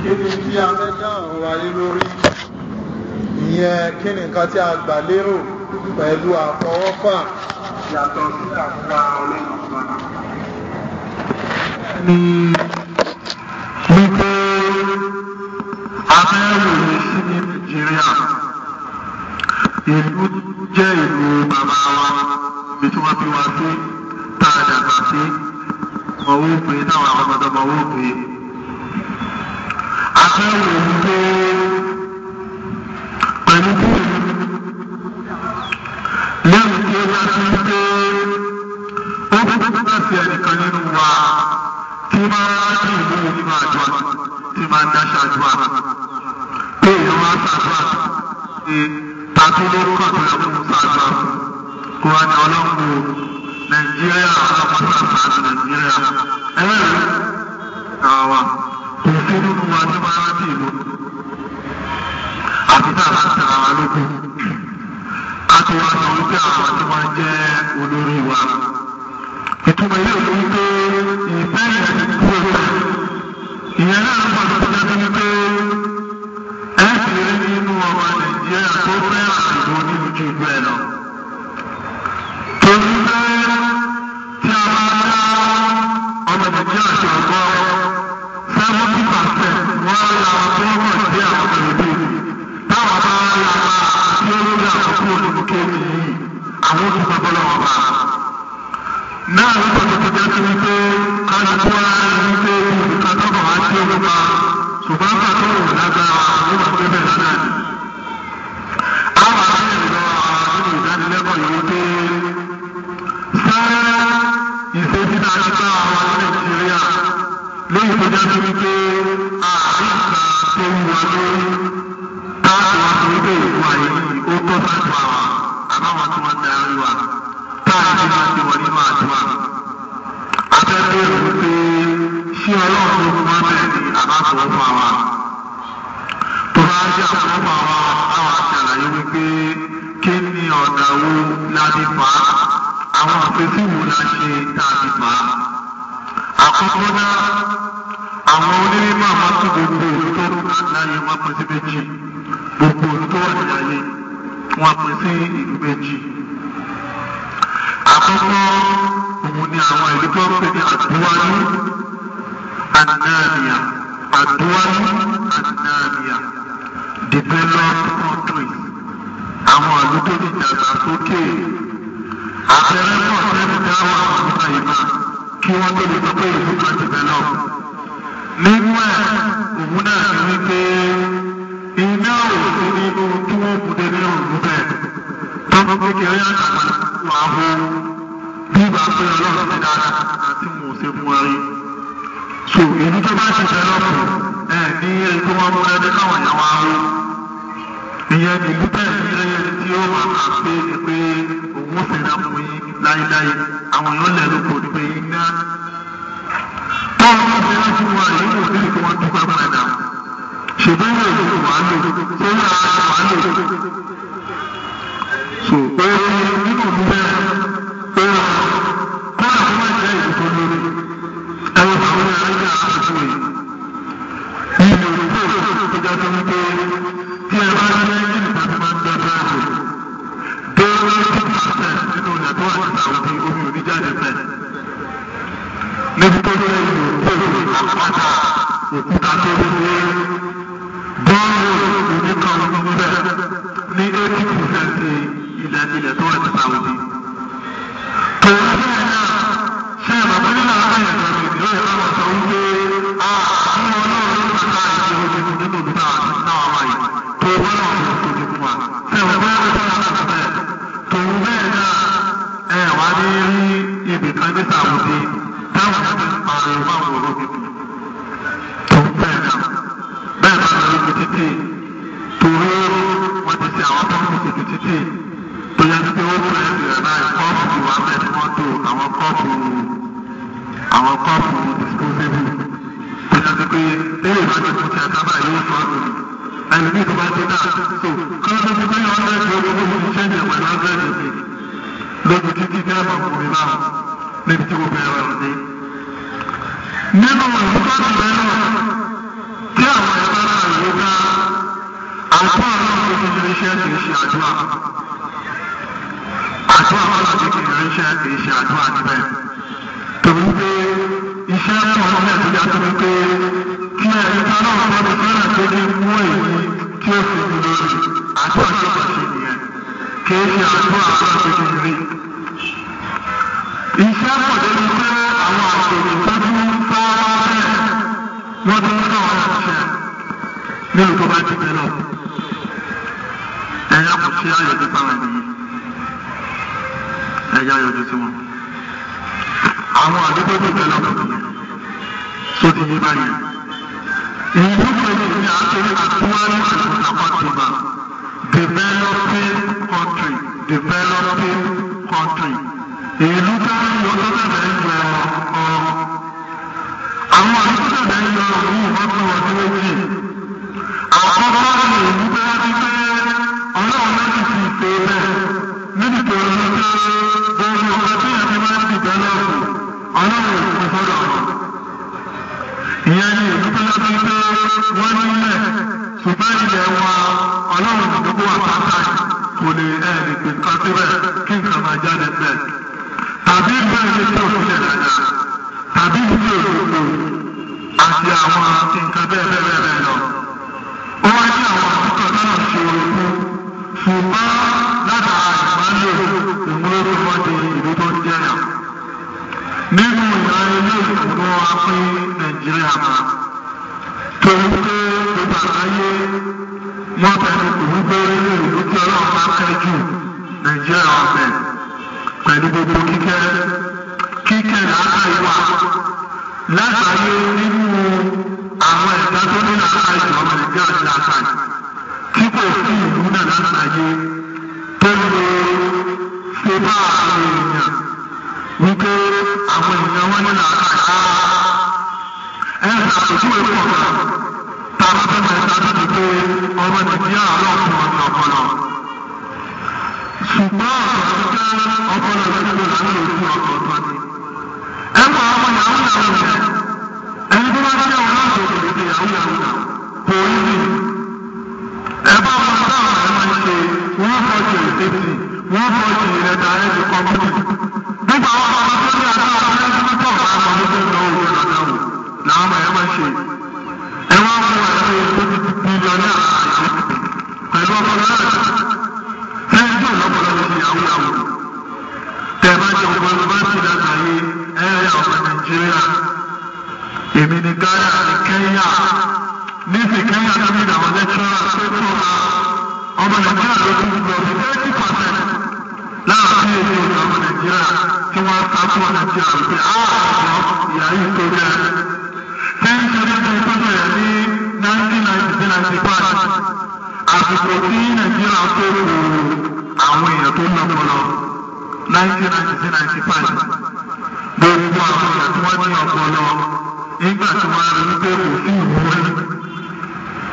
kí ni tí a fẹ́ dáhùn wáyé lórí ìyẹn kí ni nǹkan tí a gbà lérò pẹ̀lú àfọwọ́fà yàtọ̀ sí àfúrà ọlọ́run ni wípé abẹ́rù ní sí ní Nàìjíríà ìlú jẹ́ ìlú bàbá wa ibi tí wọ́n fi wá sí tá a dàgbà sí mọ̀wó pé táwọn ọmọdé mọ̀wó pé abẹ́rù wípé pẹ̀lú bí lẹ́yìn tí ó bá ti ń pé ó bí bá fi ẹnìkan nínú wa tí máa ń rí ìlú nínú àjọ tí máa ń dáṣà àdúrà pé èèyàn wá ṣàdúrà pé tàbí ló kàn tó yẹ kó ṣàdúrà kó wá ní ọlọ́run Nàìjíríà ọlọ́run àti Nàìjíríà ẹ̀rẹ́ àwa kò sí nínú wa tí máa ń rántí ìlú àti tá a bá tẹ àwa lóko ká tó wá sọ wípé àwọn tí wọ́n jẹ́ olórí wa ìtumọ̀ ilé ìlú wípé ìfẹ́ ìyẹn ti kú ẹgbẹ́ ìyẹn náà ló pàdé tó jẹ́ wípé ẹ sì rí nínú ọmọ Nàìjíríà tó fẹ́ àtìlú nínú ju ìlú ẹ̀ lọ. torí pé tí a bá dá ọmọ Nàìjíríà ṣe ọgọ́ 70% wọ́n á la tó mọ̀ sí àwọn ìlú táwọn bá la tí ó lórí àkókò nínú kéèkì yìí àwọn tó gbọ́ lọ́wọ́ bá. náà ló pàdé tó jẹ́ wípé kálukú wá rí wípé nǹkan tó bọ̀ wá sí olúwa ṣùgbọ́n pàtó wò lágbára nígbà tó bẹ̀rẹ̀ náà ni. àwọn àbẹ̀rẹ̀ lọ nínú ìdánilẹ́kọ̀ọ́ yìí wípé sáré ìṣèjì náà ti bá àwọn Nàìjíríà lóyún tó jẹ́ wípé àárín ìgbà tó wù wá lórí táàtì wá sí wípé ìwà yìí ó tó sáájú àwọn àbáwọn tí wọ́n darí wa táàtì máa ti wọ̀ nínú àdúrà. Abẹ́rẹ́ rẹ̀ wípé ṣé ọlọ́run ló fún wa bẹ́ẹ̀ ni àbáfọ̀ fún wa. Tó bá jẹ́ àfọwọ́ fún wa, àwọn àṣàlàyé wípé kí ni ọ̀nà wo láti fà á, àwọn àfẹ́sí wo la ṣe tàbí fà á. Àkọ́kọ́ náà, àwọn onímọ̀ àwọn tó gbogbo olùtọ́rù láyé wọn pín sí méjì. Gbogbo olùtọ́rù láyé wọn pín sí ìlú méjì. Àkọ́kọ́ òun ni àwọn ìlú tó ń pè ní àdúwálú anáàmìà àdúwálú anáàmìà developed countries àwọn ìlú tó ti dàgbàsókè àpẹẹrẹ pọ̀ sẹ́nu dáwọ́ àwọn ọmọ ìmọ̀ kí wọ́n tó lè sọ pé ìlú kan develop. nínú ẹ̀ òun náà ní wípé iná ò sí nínú tí wọ́n kú dé ní òun bẹ́ẹ̀ tó ń kékeré àgbàgbà wà hó bí ìgbà pé ọlọ́run ti dára àti mò ń ṣe fún wa rí. so ìlú tó bá ṣe dẹ́lọ́pù ní èyí tó wọ́n mú ẹni káwọn ìyàwó aró ìyẹn ní ìlú bẹ́ẹ̀ ní ẹyẹ tí ó wà á pé pé òun sì rà fún yín láéláé àwọn èèyàn lẹ̀ ló kò ní pé iná tó ń fi rántí wa èyí kò sí kí wọ́n dúpẹ́ fún ẹ̀dá ṣèbí yóò lò wá lò tó yà á wá lò. so pé nínú ìlú bẹ́ẹ̀ pé kọ́nà tó máa jẹ́ ìlú tó lórí ẹ̀rọ àwọn ẹ̀rọ àṣìṣe yìí nínú ìlú tó jẹ́ tó wípé tí ẹ bá rí ẹ́ńjìnì tàbí máa ń gbẹ bẹ́ẹ̀rù tó lórí 2% nínú ilẹ̀ tó wà ní Saudi omi ò ní jáde bẹ́ẹ̀ níbi tó jẹ́ ìlú tó lórí àpáta òkúta tó lórí bọ́ọ̀lù oníkan omi bẹ́ẹ̀ ní 80% ilẹ̀ tó wà ní Saudi. Tòun bẹ́ẹ̀ náà ṣé bàbá nínú àwọn ẹ̀yàn ìdílé ìbáwọ̀ sọ wípé àwọn ọlọ́run ló bàtà ìṣe ojú nínú ìlú náà wáyé tó wọ́n náà ló tó ní fún wa. Ṣé wọ́n bẹ́ẹ̀ ló bá wà bẹ́ẹ̀? Tòun bẹ́ẹ̀ náà ẹ̀ wá ní rí ibì kan ní Saudi táwọn ẹgbẹ́ pariwo máa wọ̀ lóbi kù. Tòun bẹ́ẹ̀ náà bẹ́ẹ̀ bá lọ lóbi títì torí wọ́n ti ṣe àwọn tó ń kó títì tó yẹ kí ó fẹ́ ìrẹ̀ báyìí kọ́ọ̀pù wà bẹ́ẹ̀ tí wọ́n tó àwọn kọ́ọ̀pù disposable tó yẹ pé eré ìbájọ́ tó ti ẹ̀ka báyìí yóò sọ ọ́nù ẹni bí tó bá dé náà so kọ́ọ̀pù tó ti pé 100 lórí owó tó ṣe ń jẹ pẹ̀lú 100 lójú títí ní ẹ̀mọ̀ ọkùnrin náà níbi tí wọ́n bẹ̀rẹ̀ ọ̀dẹ́. nínú ìlú tó ti bẹ̀rẹ̀ tí àwọn ránṣẹ́ kì í ṣe àdúrà. Àdúrà wọn láti kì í ránṣẹ́ kì í ṣe àdúrà níbẹ̀. Torí pé iṣẹ́ ọmọ náà tó yàtọ̀ wípé kí ẹni tí ọlọ́run bá ti fẹ́ràn tó ní mú èyí tí ó fi dúró rí. Àdúrà tó bá ṣe nìyẹn. Kì í ṣe àdúrà aláàbò tó rí. Iṣẹ́ pọ̀ débi pé àwọn àgbègbè tó tún fọ́ọ́rọ́ bẹ́ẹ̀ wọ́n tún ń sọ̀rọ̀ ṣiṣẹ́ nínú tó bá ti bẹ̀ lọ. Ẹ̀yà kò sí àyọ̀dé fáwọn ènìyàn. Ẹ̀yà àyọ̀dé sí wọn. Àwọn àdúgbò tó bẹ̀ lọ tó ti yé báyìí. Ìlú kejì ni a ṣe àtúwárí àtúntàpàtìmá developing country. Ìlú tó ń yọ tó bẹ̀rẹ̀ ń yọ ọ̀rọ̀. Àwọn àdúgbò tó bẹ̀rẹ̀ ń yọ ọ̀rọ̀ yìí wọ́n pín wọn sí méjì. Àkọ́kọ́ ni ìlú tó wá sí pé ọlọ́run méjì ti pè bẹ́ẹ̀ níbi tó ń lọ sí gbogbo ọ̀gá tí yẹn fi máa ń dìbẹ́ lọ́wọ́ ọlọ́run òkú sọ́dọ̀ ọ̀rọ̀. Ìyẹn ni ìlú tó yẹ pé wọ́n nílẹ̀ ṣùgbọ́n ilẹ̀ wa ọlọ́run ìdókòwò àpáta kò lè lè pè kan síbẹ̀ kí nǹkan máa jáde bẹ́ẹ̀. Tàbí bẹ́ẹ̀ ni tí òfin lè dáadáa tàbí ìdí òdòdó àti àwọn nǹkan bẹ́ẹ̀ lọ. Ó wá ní àwọn àtúntò náà ṣe orúkú ṣùgbọ́n látara ìmọ̀lẹ̀ ìmúlò tó wọ́n di ìlú tó ń jẹ́yà. Nínú ìyá ilé ìfowó wa pín Nàìjíríà máa torí pé gbogbo àgbáyé wọ́n fẹ́ẹ́ kò wípé ìlú tí ọlọ́run bá kẹ́ jù Nàìjíríà ọ̀fẹ́ pẹ̀lú gbogbo kíkẹ́ làákà ìwà lágbàáyé nínú àwọn ẹ̀dá tó ní làákà ìjọ ọmọ Nàìjíríà ti làákà tí kò sí ìlú náà lágbàáyé tó lè ṣe bá àwọn èèyàn wípé àwọn èèyàn wọn ní làákà àpèjúwe pọ̀ náà tàbí fẹ́ẹ́ máa ṣáájú pé ọmọ Nàìjíríà ọlọ́run ọ̀nà ọpọlọ. Ṣùgbọ́n ọ̀pọ̀ ọpọlọ ìlú láti ojú ọkọ̀ ni. Ẹ mọ ọmọ yahoo yẹn ẹni tó bá jẹ́ ọ̀rọ̀ àti òkèèrè yahoo náà kò rí mi. Ẹ bá wọn táwọn ẹ máa ń ṣe wọ́n fọ́jú ìfẹ́sì wọ́n fọ́jú ìrẹta ẹ̀sìn kọ́mọ́tì. Nígbà wọn bá wọn tó ní àdáwọ̀ ẹ̀sìn tó bá wọn ló fẹ́ lọ òun àdáwọ̀ làwọn ẹ̀ máa ṣe. Ẹ wá mú ẹ̀rọ bílíọ̀nù pẹ̀lú ọpọlọ náà. Ẹni tó lọ́pọlọ ló ṣe yahoo. Tẹ̀bá jẹ ọpọlọ bá ti dàgbà yé ẹ̀yà ọmọ Nàìjíríà. Èmi ní Ghana ní Kenya. Níbi Kenya tó ní àwọn lẹ́kítọ́rà tó tó ma ọmọ Nàìjíríà ló ti lọ sí 30% láàárín èdè òjò ọmọ Nàìjíríà tí wọ́n sá fún ọmọ Nàìjíríà wípé ọ̀pọ̀ ìyá yìí tó jẹ́. Tẹ́ńtẹ́rì tó tó bẹ̀rẹ̀ ní 1995 àsìkò tí Nàìjíríà tó kù àwọn èèyàn tó lọ́pọlọ 1995 gbogbo àwọn èèyàn tí wọ́n ní ọpọlọ nígbà tí wọ́n rí wípé kò sí ìwúrí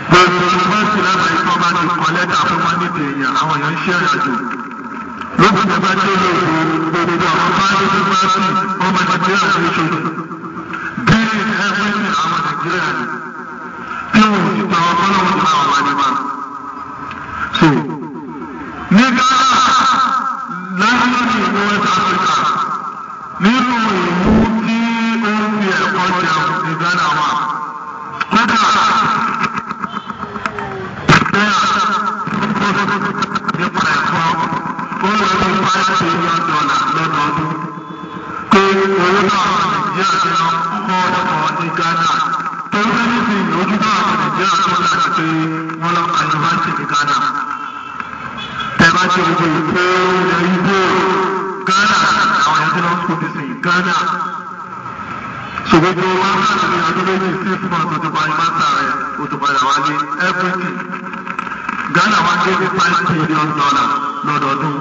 gbogbo yunifásitì lábàá ikọ́ bá ti kọ́ lẹ́tà fún wọn níbi èèyàn àwọn èèyàn ń ṣe ìrìnàjò lókùn bá dé lóògùn gbogbo àwọn bá dé yunifásitì ọmọ Nàìjíríà tó ṣojú bí ẹgbẹ́ àwọn Nàìjíríà ni tí wọn ò sì tọ ọlọ́run tó àwọn wáyé máa. So ní Ghana láyé ní ìlú West Africa nínú ìlú tí ó ń fi ẹ̀kọ́ jẹun ní Ghana wà kódà bẹ́ẹ̀ nípa ẹ̀kọ́ ó lọ sí $5 billion lọ́dọọdún pé owó náà Nàìjíríà ti lọ kọ́ ẹ̀kọ́ ní Ghana tó ń bẹ́ẹ̀ níbi ìlójú náà Nàìjíríà tó láti pé wọ́n lọ ka yunifásitì ní Ghana. Tẹ̀bá ti gbogbo ìpè ilẹ̀ Igbo Ghana àwọn ẹ̀jẹ̀ lọ sùn ní sìn Ghana. Ṣògbógbó wọn láti ní ọdún méjì 6 months òtún parí máta rẹ̀ òtún padà wá ní everything. Ghana wá dé ní $5 billion lọ́dọọdún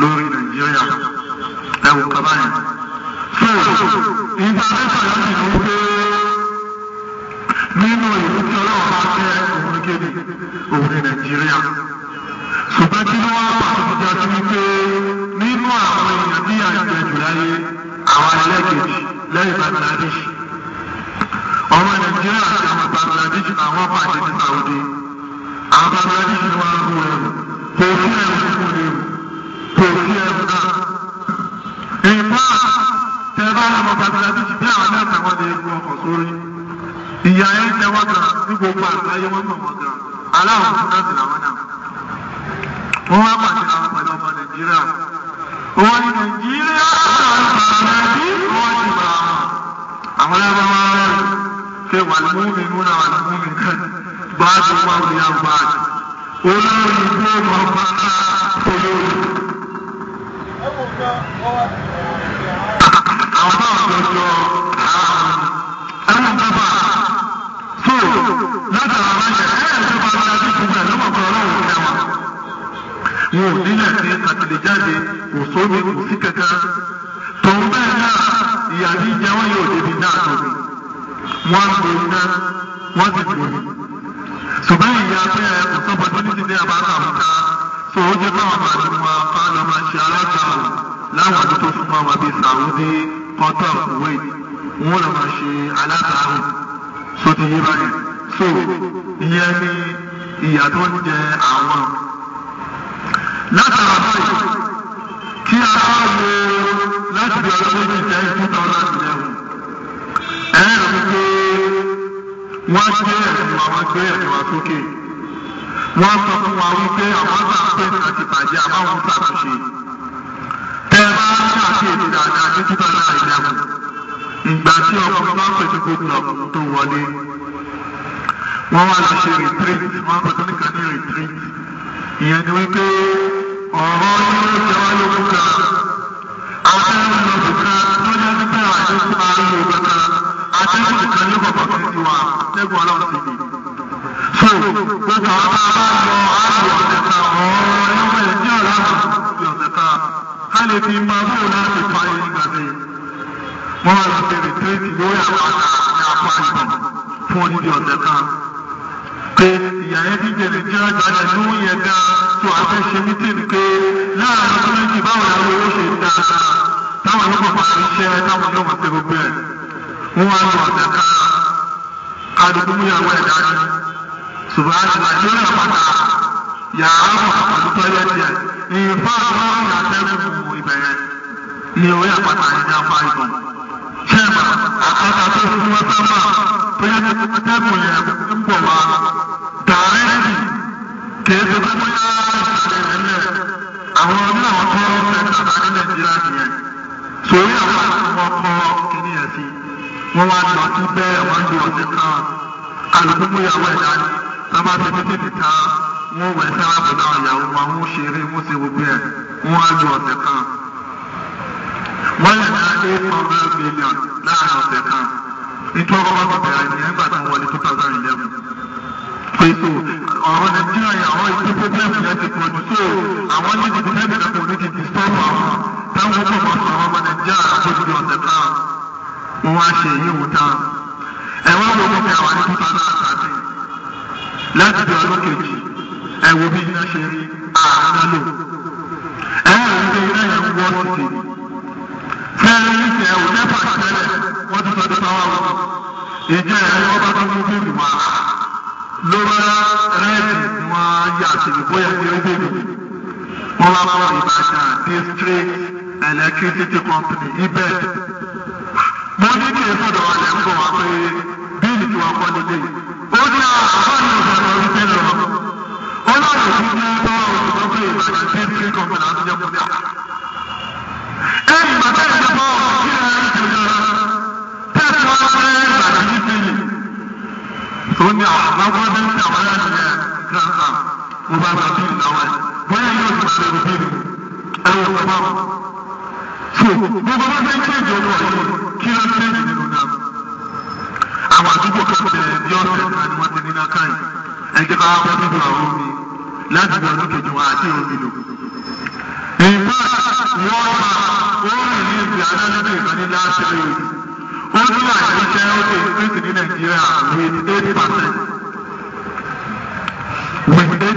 lórí Nàìjíríà. Ẹ̀wù kábàáyé. So ìgbà mẹ́fà yóò sì ní pé nínú ìlú tí ọlọ́run bá fẹ́ òun kéde òun ní Nàìjíríà. Ṣùgbọ́n tí wọ́n wá pàtó ti jáde wípé nínú àwọn èèyàn bí àjẹ jù láyé àwọn ẹlẹ́gẹ̀ẹ́jì lẹ́yìn Bangladesh. Ọmọ Nàìjíríà àti àwọn Bangladesh àwọn pàdé ní Saudi. àwọn Bangladesh ni wọ́n ń wọ ẹ̀rù kò sí ẹ̀rù tí kò lè kò sí ẹ̀rù náà. ìfá tẹ bá lọ Bangladesh bí àwọn mẹ́ta wọn lè gun ọkọ̀ sórí ìyá ẹ̀ ń jẹ wọ́n gan ní gbogbo àgbáyé wọ́n mọ̀ wọ́n gan aláwọ̀ fún náà sì làwọn náà. wọ́n wá pàṣẹ àwọn pẹ̀lú ọmọ Nàìjíríà wọ́n ní Nàìjíríà wọ́n ti bá àwọn ẹlẹ́wọ̀n wọn rẹ̀ ṣe wà lómi nínú àwọn lómi kan bá a ti wá òní àgbà olórí ìlú ọmọ bá olórí. àwọn náà jọjọ ẹ̀wọ̀n bàbá so láti àwọn àjẹ ìjọba aláàbí gbogbo ẹ̀ lọ́wọ́ kan ọlọ́run ní àwọn. wọn ò nílẹ̀ sí àtìlẹ́jáde kò sómi kò sí kẹ̀kẹ́ tó ń bẹ́ẹ̀ náà ìyá ní jẹ́ wọ́n yóò débi náà tóbi wọ́n ń gbòòrò náà wọ́n ti gbòòrò. ṣùgbọ́n ìyá bẹ́ẹ̀ kò sọ́bọ̀ tó ní ti dé àbáta àbúta tó ó jẹ́ káwọn àti wọn bá lọ máa ṣe alágbàwò láwọn àti tó súnmọ́ wọn bíi Saudi Qatar Kuwait wọ́n lọ máa ṣe alágbàwò tó ti yé báyìí. so ìyẹn ní ìyá tó ń jẹ àwọn. látara báyìí tí a bá wo láti bí ọdún méjì jẹ́ 2011 ẹ̀rọ wípé wọ́n gbé ẹ̀sùn àwọn gbé ẹ̀sùn wa sókè wọ́n sọ fún wa wípé àwọn sáà pé àti bàjẹ́ àbáwọn ṣàtúnṣe tẹ́ bá ṣàkíyèsí dáadáa ní 2011 ìgbà tí ọkùnrin bá pèsè gómìnà tó wọlé wọ́n wá lọ ṣe retreat wọ́n pẹ̀lú nìkan ní retreat ìyẹn ni wípé ọ̀rọ̀ yóò jẹ́ wá lógún kan àtẹ́rù lọ́dún kan tó jẹ́ wípé àdéhùn àárín ògbà kan àtẹ́gùn nìkan ní kọ̀kọ̀ tó ti wà àtẹ́gùn ọlọ́run ti di. so gbogbo àwọn bá bá lọ àárín ọ̀sẹ̀ kan ọ̀rọ̀ ẹgbẹ́ ní ọ̀làrùn ti ọ̀sẹ̀ kan ká lè fi máa bóun láti fa ẹyin gbàgbé. wọ́n wá lọ sí rìtírìtì lórí àpáta ní apá ìbọn fún odidi ọ̀sẹ̀ kan. pé ìyá yẹn ti jẹ Nàìjíríà gbalẹ̀ ló ń yẹ gan tó a fẹ́ ṣe mítìnì pé láàárín ọdún méjì báwo ni owó ṣe ń dáadáa táwọn yóò bọ̀ parí iṣẹ́ táwọn yóò mọ̀ sí gbogbo ẹ̀. wọ́n wá lọ ọ̀sẹ̀ kan kálukú múyàwó ẹ̀ dání ṣùgbọ́n àti lórí àpáta yàrá wà pẹ̀lú tọ́lẹ́tì ẹ̀ ìfá àwọn ìyàtẹ́kùn ibẹ̀ yẹn ní orí àpáta yẹn ní apá ìbọn. ṣẹ́ẹ̀mà àpáta tó fún wọn sábà tó yẹ kí atẹ́kùn yẹn ń bọ̀ wá dàrẹ́tì kìí ṣe fún bóyá ìṣẹ̀lẹ̀ ńlẹ̀ àwọn ọdún àwọn tó fẹ́ tàbá ní Nàìjíríà nìyẹn. sórí àwọn àti wọn kọ́ kíní ẹ̀ sí wọ́n wá lọ sí bẹ́ẹ̀ wọ́n ń lo ọ̀sẹ̀ kan kálukú múyàwó ẹ̀ dání sábà tó títí ta wọ́n wẹ̀ sáàbù náà ìyàwó wọn wọ́n ṣeré wọ́n ṣe gbogbo ẹ̀ wọ́n á lo ọ̀sẹ̀ kan. wọ́n lè ná 800 million láàrin ọ̀sẹ̀ kan nítorí wọ́n bá bẹ̀rẹ̀ ní ẹgbàá tó wọlé 2011. pèsè ọ̀rọ̀ Nàìjíríà yà àwọn ìpín pọ́blẹ́mù yẹn ti pọ̀ jù so àwọn ní ìdílé mẹ́ta kò ní ti disturb àwọn táwọn ó pọ̀ sọ̀rọ̀ ọmọ Nàìjíríà àpòjù ọ̀sẹ̀ kan wọ́n wá ṣe èyí wò tán. ẹ̀wọ́n wo kó fi àwọn ní 2013 láti bí ọdún kejì ẹ̀wò bí iná ṣe rí àárín lò. ẹ̀wọ̀n ìwé iná yẹn ń wọ́ títì. fẹ́ẹ́rẹ́ ní ti ẹ̀wò nẹ́pà tẹ́lẹ̀ wọ́n ti sọ nípa wà wọ́n. ìjẹ́ ẹ̀rọ ọba tó mú bíbí wá ló bá rẹ́ẹ̀dì ni wọ́n yà sí ìbóyá sí ẹgbẹ́ mi. wọ́n wá bá Ìbàdàn District Electricity Company ibẹ̀. mo ní kí èso dọ̀ wà lẹ́nu bọ̀ wá pé bíìlì tí wọ́n kọ́ nílé yìí. ó ní àwọn ní ọ̀sẹ̀ lọ rí tẹ́lẹ̀ lọ. ó láwọn òbí ní tọ́wọ́ òṣìṣẹ́ pé Ìbàdàn District Company àti jẹ́ kúndà. ẹ̀yìn bàtà ìjọba ọ̀hún kí ẹ̀ ń jẹjẹrẹ tẹ́sí wá pé Ìbàdàn District. ó ní àwọn àgbàgbọ́dé ń tàwọn ẹ̀yà nìyẹn gíráǹkà mo bá gba bíìlì náà wẹ̀ bóyá yóò ti ṣe bíìlì ẹ̀wọ̀n bàbá wọn. so gbogbo bá fẹ́ kéèjì owó ọ̀yọ́ kí ló ń kéèjì nínú náà. àwọn àdúgbò kan tẹ̀ bí ọ̀sẹ̀ kan ni wọ́n ti ní náà káyì ẹ̀jẹ̀ ká wọ́n bọ́ àwọn omi láti bí ọdún kejì wọn àti omi lò. ìgbà wọ́n bá orin ní ìgbì adájọ́ ìkan ní láti rí ó ní àìríṣẹ́ ó lè increase ní Nàìjíríà with 8%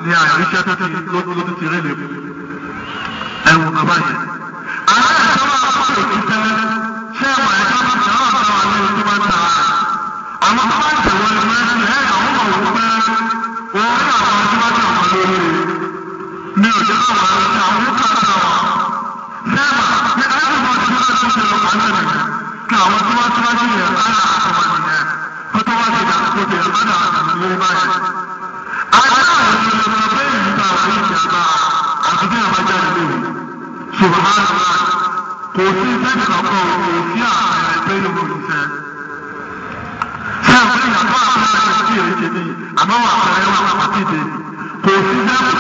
ní àìríṣẹ́ tó ti lójú ti rí lè mú ẹ̀wọ̀n bàbá yẹn. àwọn ìjọba àpapọ̀ òkúta ṣé ẹ̀wọ̀n ẹ̀ka bá ti àwọn àtàwọn àlẹ́ ojú máa ń ta àwọn tó bá ń tẹ̀wọ́ ẹ̀wọ̀n ẹ̀sìn ẹ̀ àwọn ọmọ òun pẹ́ àwọn tí wọ́n tíwájú yẹn á yà àtọ̀wọ̀ nìyẹn kó tó wá ti dàgbò tó yẹ mọ́nà àtàlórí báyìí. Ajá àwọn ìṣẹ̀lẹ̀ pé ìgbà wà ní ìjàmbá àti bí àwọn ajá ìlú subhanallah kò sí sẹ́ni kankan kò sí àpẹẹrẹ pé ìlú ìfẹ́. Ṣé àwọn ìyàtọ̀ àpẹẹrẹ sí èyí ṣe ní àmọ́ àpẹẹrẹ wà pàtìdé kò sí sẹ́ni.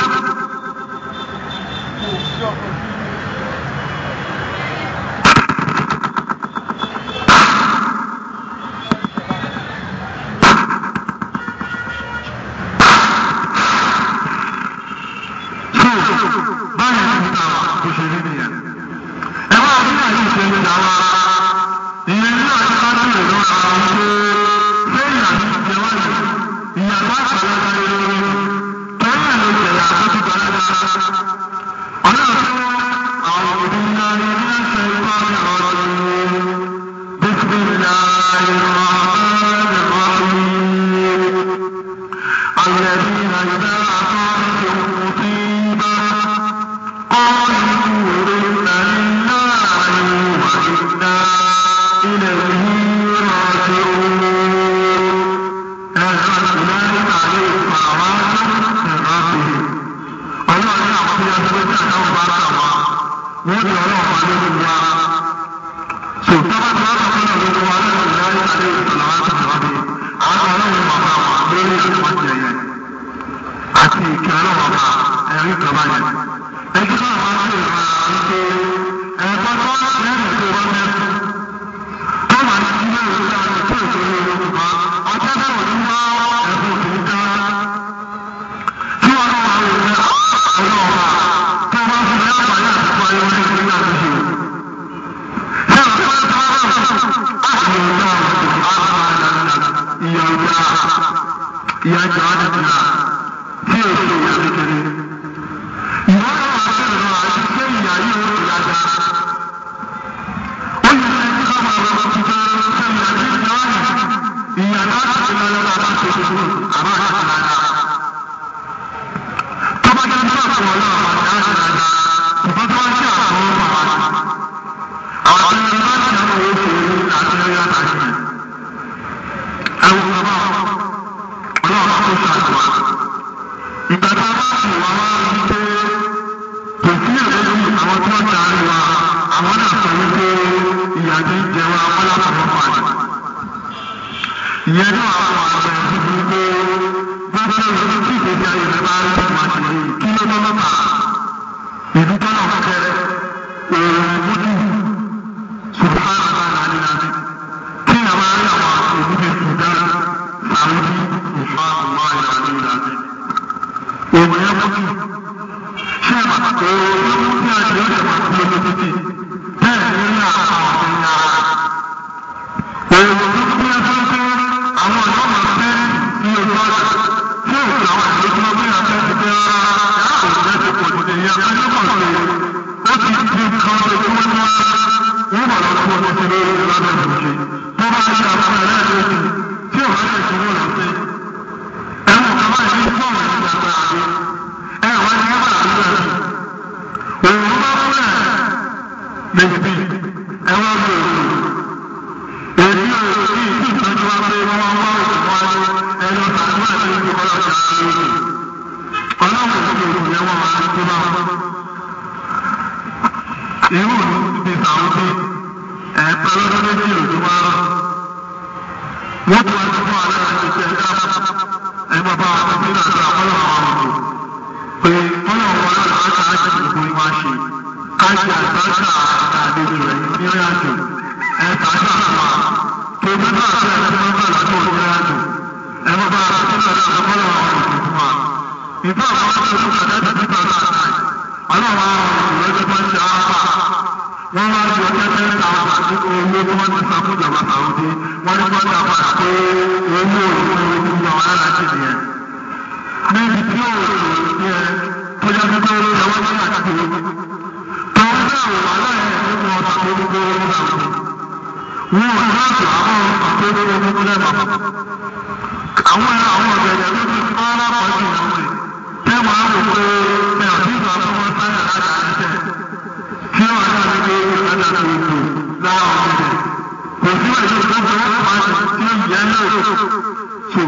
so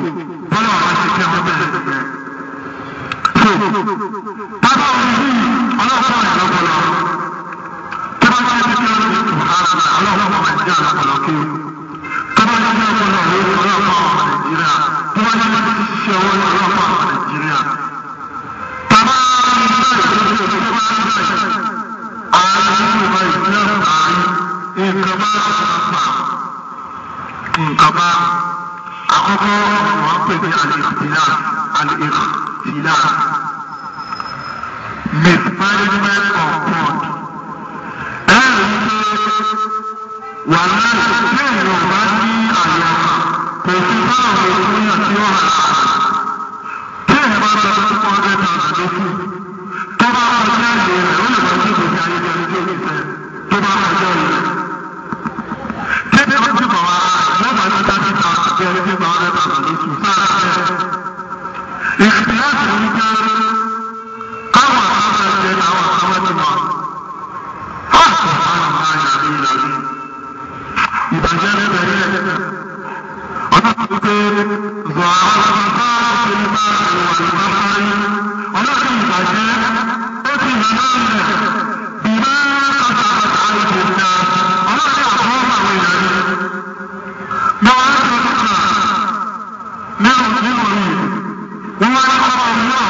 bọ́lá ọ̀rọ̀ ṣe kí ọmọ bẹ̀rẹ̀ nìyẹn. so bàbá òun yìí ọlọ́pàá ẹ̀ lọ́pọ̀lọ́ tó bá ṣe kí ọmọ bẹ̀rẹ̀ tó hàrà ọlọ́pàá nàìjíríà lọ́pọ̀lọ́ kí tó bá ṣe kí ọmọ bẹ̀rẹ̀ ọlọ́pàá nàìjíríà tó bá ṣe kí ṣiṣẹ́ owó ọlọ́pàá nàìjíríà. bàbá nkaba àkọ́kọ́ wọn pè ní al-ikhtilaf mismanagement of fund ẹ̀rí pé wà láì tí èèyàn bá ní àyọ̀ kò sí báwọn ènìyàn tí ó hà tí èèyàn bá bẹ fún 400,000 lókù tó bá kọjá ìlú rẹ̀ ó lè wọ́n sí ìgbésí ayé bí ẹni tó ní fẹ́ tó bá kọjá ìlú rẹ̀. Kéde ó ti bọ̀ wá yóò bá ní 30,000 bí ẹni tí gba 100,000 lóṣù sára bẹ́ẹ̀. Ìpìlẹ̀sì ń jẹ́ káwọn àkàwé ẹ̀jẹ̀ àwọn àkàwé ti mọ̀. Fáàkì àwọn ọ̀gá ìyàrí ìlàrí. Ìbàjẹ́ níbẹ̀ yẹ. Ọdún tó pé zọ̀ àwọn ọ̀gá ìlú bá ìwà ìwà fáyé. Ọlọ́dún ìbàjẹ́ ó ti yàn náà lẹ̀. Bìbá kàtà àìjò ìjà. Ọlọ́dún àkọ́kọ́ àwọn ìyàrí. Mo wá ń sọ nípa nínú yìí. Wọ́n wá ní ọmọ òun náà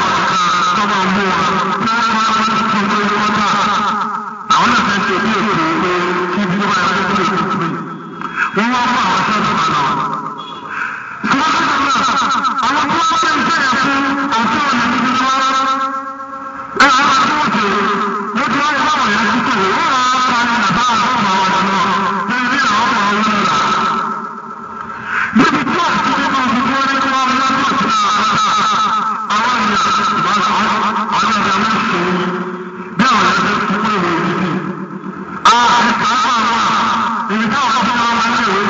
tọ́mọ òun wọ̀ tí wọ́n máa ń fi tó tó yọ ọ́tà. Àwọn náà fẹ́ ṣe bí èkó pé kí ibi tó bá yẹ kó tó lè tó pé. Wọ́n wá fún àwọn sẹ́ẹ̀tì máa lọ. Ṣùgbọ́n kí ló náà àwọn tó wá pé iṣẹ́ yẹn fún ọ̀sẹ̀ ọ̀nà ìdíje ni wọ́n rán. Ẹ àwọn àti wọ́n ṣe wọ́n ti wáyé báwọn yẹn ti tò wọ́n wá pa ní àbá àwọn ọmọ àwọn ọ̀dọ́ náà ní ilé àwọn ọmọ àwọn ọmọ náà. Níbi tí wọ́n ti dé máa fi wọ́n ní kí wọ́n mú lọ́tọ̀ sí àwọn ìyá àwọn ọ̀dọ́ àwọn ìṣòro bí àwọn ẹ̀ṣẹ̀ ti kúrò lórí ibi. Àwọn ẹ̀ka àwọn ibi táwọn ti máa ń ṣe òwe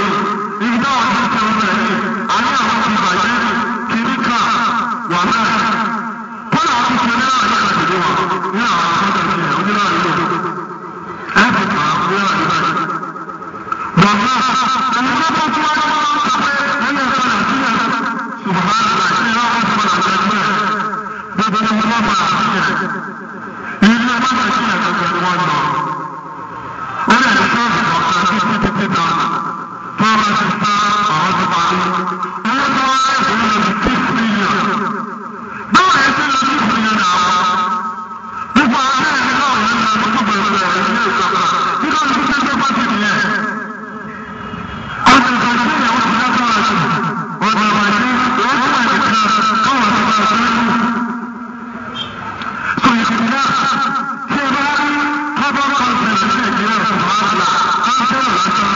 ibi táwọn ti ṣe òwe rẹ̀ àní àwọn ti bàjẹ́ kìíníkà wà náà. Kọ́lá àwọn ti ṣe ní láàrin àtẹ̀lé wọn ní àwọn akọ́jà ìṣẹ̀lẹ̀ oníláàrin lòdì. Ẹ ti pa àwọn oníláàrin báyìí. Bàbá ẹni tó tó tó wáyé wọn sọ pé ẹni ẹ̀ka Nàìjíríà Subhanallah ṣe é wọ́n fún àjẹgbẹ́ gbogbo ní wọ́n máa ṣíyẹ̀. Ilé ẹgbẹ́ Nàìjíríà gbogbo ni wọ́n lọ. Ó lè ní sọ́ọ̀bù ọ̀kan 50,000 tó bá ti sá àwọn tó parí. Owó tó wá ẹ̀sìn lọ sí 6 million. Báwo yẹn ti lọ sí 6 million náà? Gbogbo àwọn ẹ̀rí náà yẹn lọ sí gbogbo ìrẹ̀lẹ̀ ilé ìjọba. Nígbà tó ti ṣe pàtì nìyẹn. Ọ̀sẹ̀ Nàìjíríà ó ti lágbára jù. Ọ̀sẹ̀ Nàìjíríà ó ti wà nìkan káwọn ti máa ṣe é kú. So ìpìlẹ̀ tí o bá rí carbon content ní Nàìjíríà Subhanallah káńtẹ́rù lásán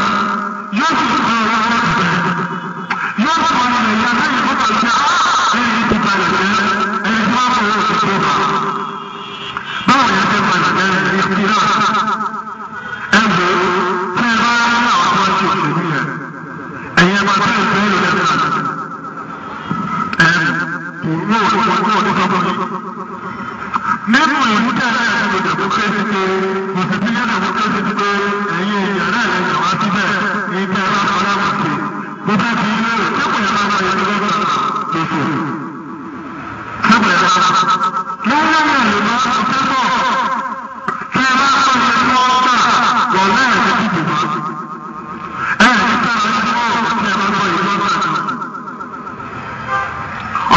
yóò sì fún ọ̀rọ̀ wọn ti bẹ̀rẹ̀. Yóò fún ọ̀rọ̀ ìyá lẹ́yìn tó bá ṣe ẹni tí balẹ̀ jẹ́ ẹni tí wọ́n fọwọ́ sí tó bá. Báwo yẹn ṣe balẹ̀ jẹ́ ìpìlẹ̀ ẹ̀bùn tí ẹ bá rí àwọn tó ń ṣe òṣèlú yẹn. Ẹ̀yin ẹ̀ máa tẹ́ ìfẹ́ ìlú lẹ́sẹ̀ àná. Nínú ìlú tẹ́lẹ̀ ẹ̀sìn democracy pé òṣìṣẹ́ democracy ti pé ẹ̀yin èèyàn náà lè yàn wá síbẹ̀ ní tẹ́ ẹ bá fọlá wà sí. Mo fẹ́ fi ilé rẹ̀ sẹ́kùn yẹn bá máa yẹ lọ́wọ́ lóṣù. Sẹ́kùn yẹn bá lọ́wọ́ yẹn lè máa ṣe sẹ́kọ̀. Tí ẹ bá kọ́ ṣe tí wọ́n gbà wọ̀ náà ẹ̀ ti dìbò máa. Ẹ̀ ní sára ní wọ́n tí ẹ bá kọ́ ìlú ọ̀gbà kan.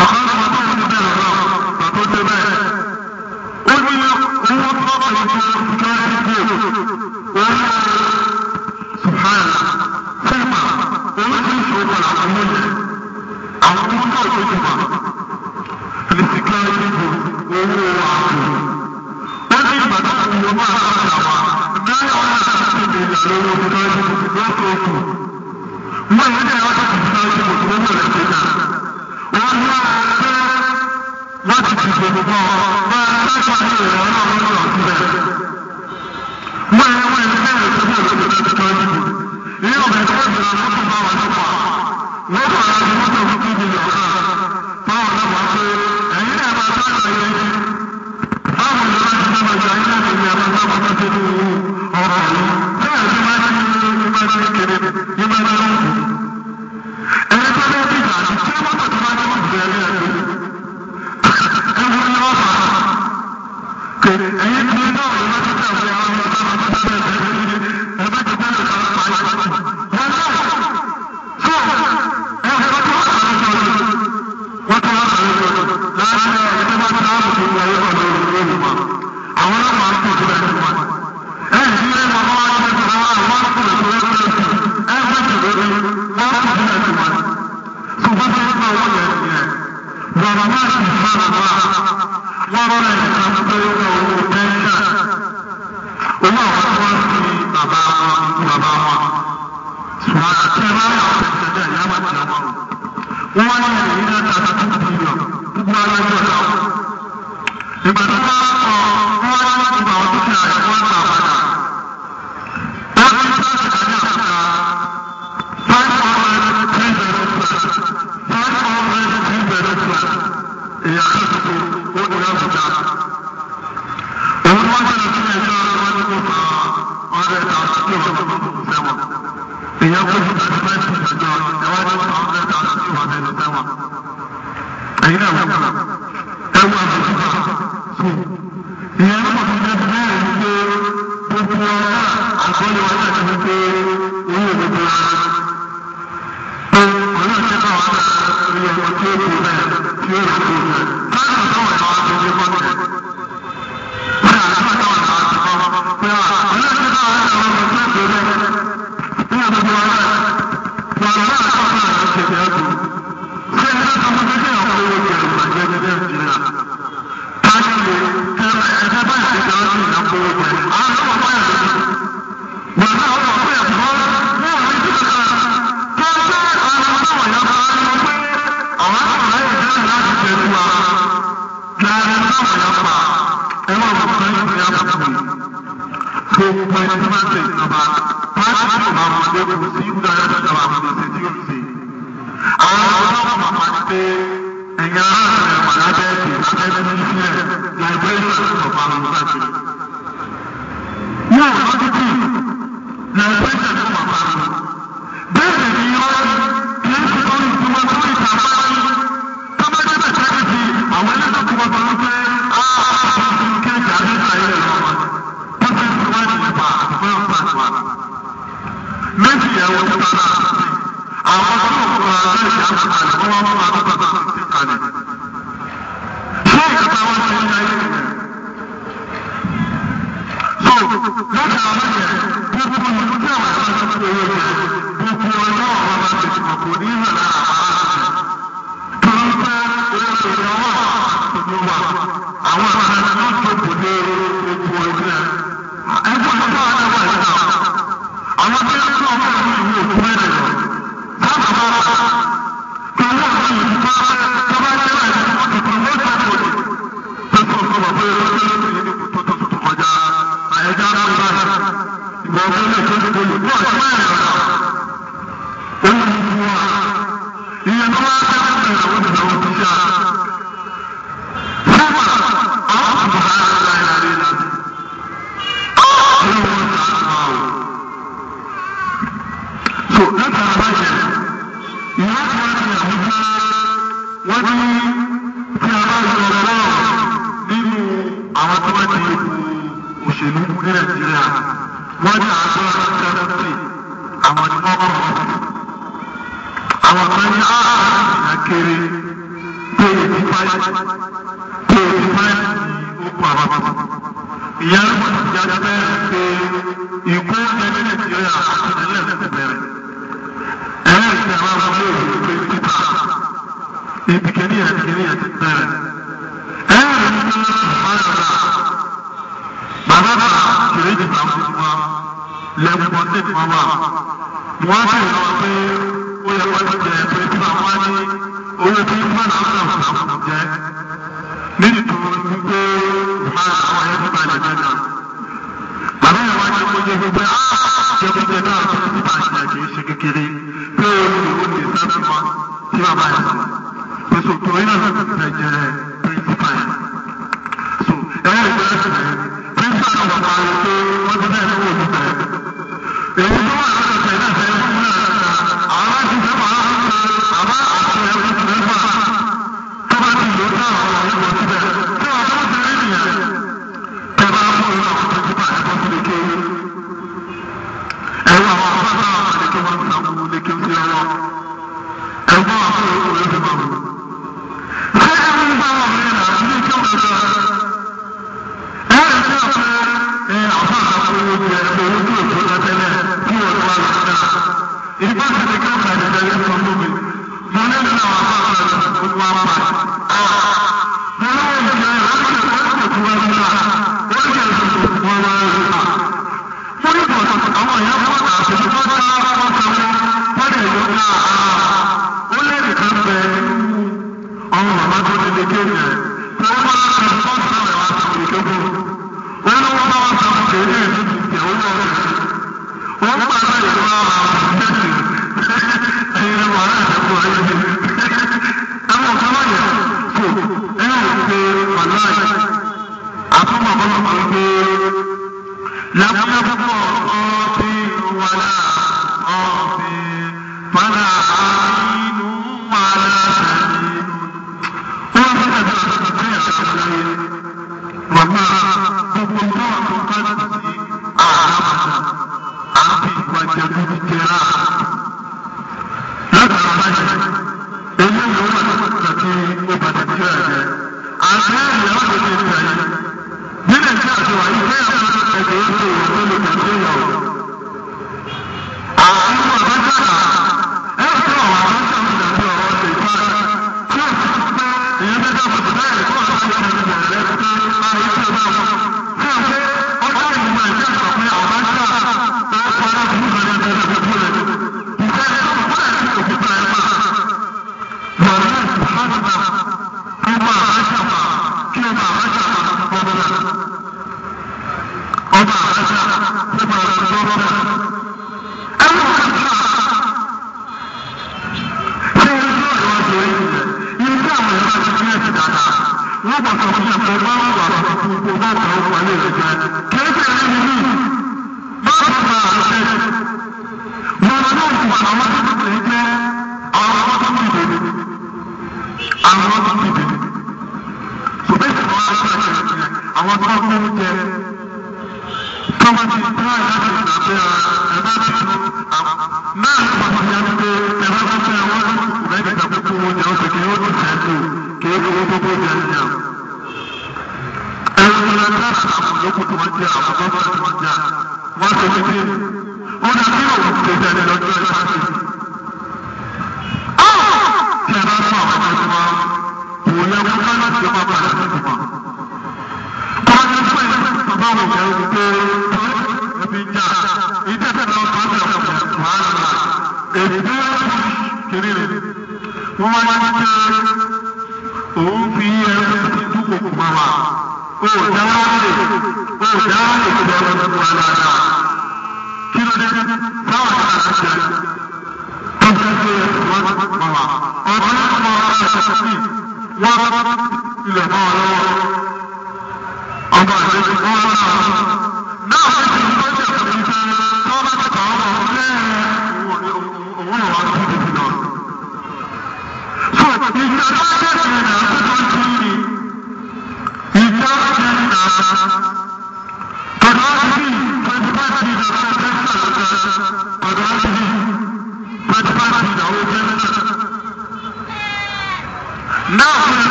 Ọ̀kan lọ́wọ́ tó ń bẹ̀rẹ̀ náà pàtó dé bẹ́ẹ̀. Ó ní owó tó bá yẹ kó security bill. Ó ní Subhanallah. Sẹ́gbà oríṣiríṣi owó làwọn mú yẹn. Àwọn owó náà tó ti wà. Ní security bill owó ààbò. Ó ní ìgbà tó kù yóò máa sábà wá. Náírà wọn náà ti ti bèèrè lọ́wọ́ security bill lọ́sọ̀ọ̀sù. Wọ́n yẹn dẹ̀ wọ́n ti ti security bill tó wọ́n rẹ̀ ṣe náà. Wọ́n ní àwọn ọ̀sẹ̀ láti ti gbogbo bá sáṣà ní ìrọ̀ náà wọ́n lọ síbẹ̀. Wọ́n yẹn wọ́n yẹn bẹ̀rẹ̀ tó bọ̀ lórí ìdájọ́ ìdìbò. Ní ọ̀bẹ̀ tó wọ́n jìnnà mọ́tò bá wọn lọ́pàá. Wọ́n kọ̀ ara ní mọ́tò fún kíbi lọ́kàn. Báwọn náà wá pé ẹ̀yin náà máa sáṣà yẹn yìí. Báwo ni wọ́n ti fẹ́ máa jẹ ayé náà ní ẹ̀rọ náà wọ́n ti ní ọ̀rọ̀ yìí. Bẹ́ẹ̀ ni máa ń kiri ní máa ń lọ́wọ́. Ẹni tó bẹ́ẹ̀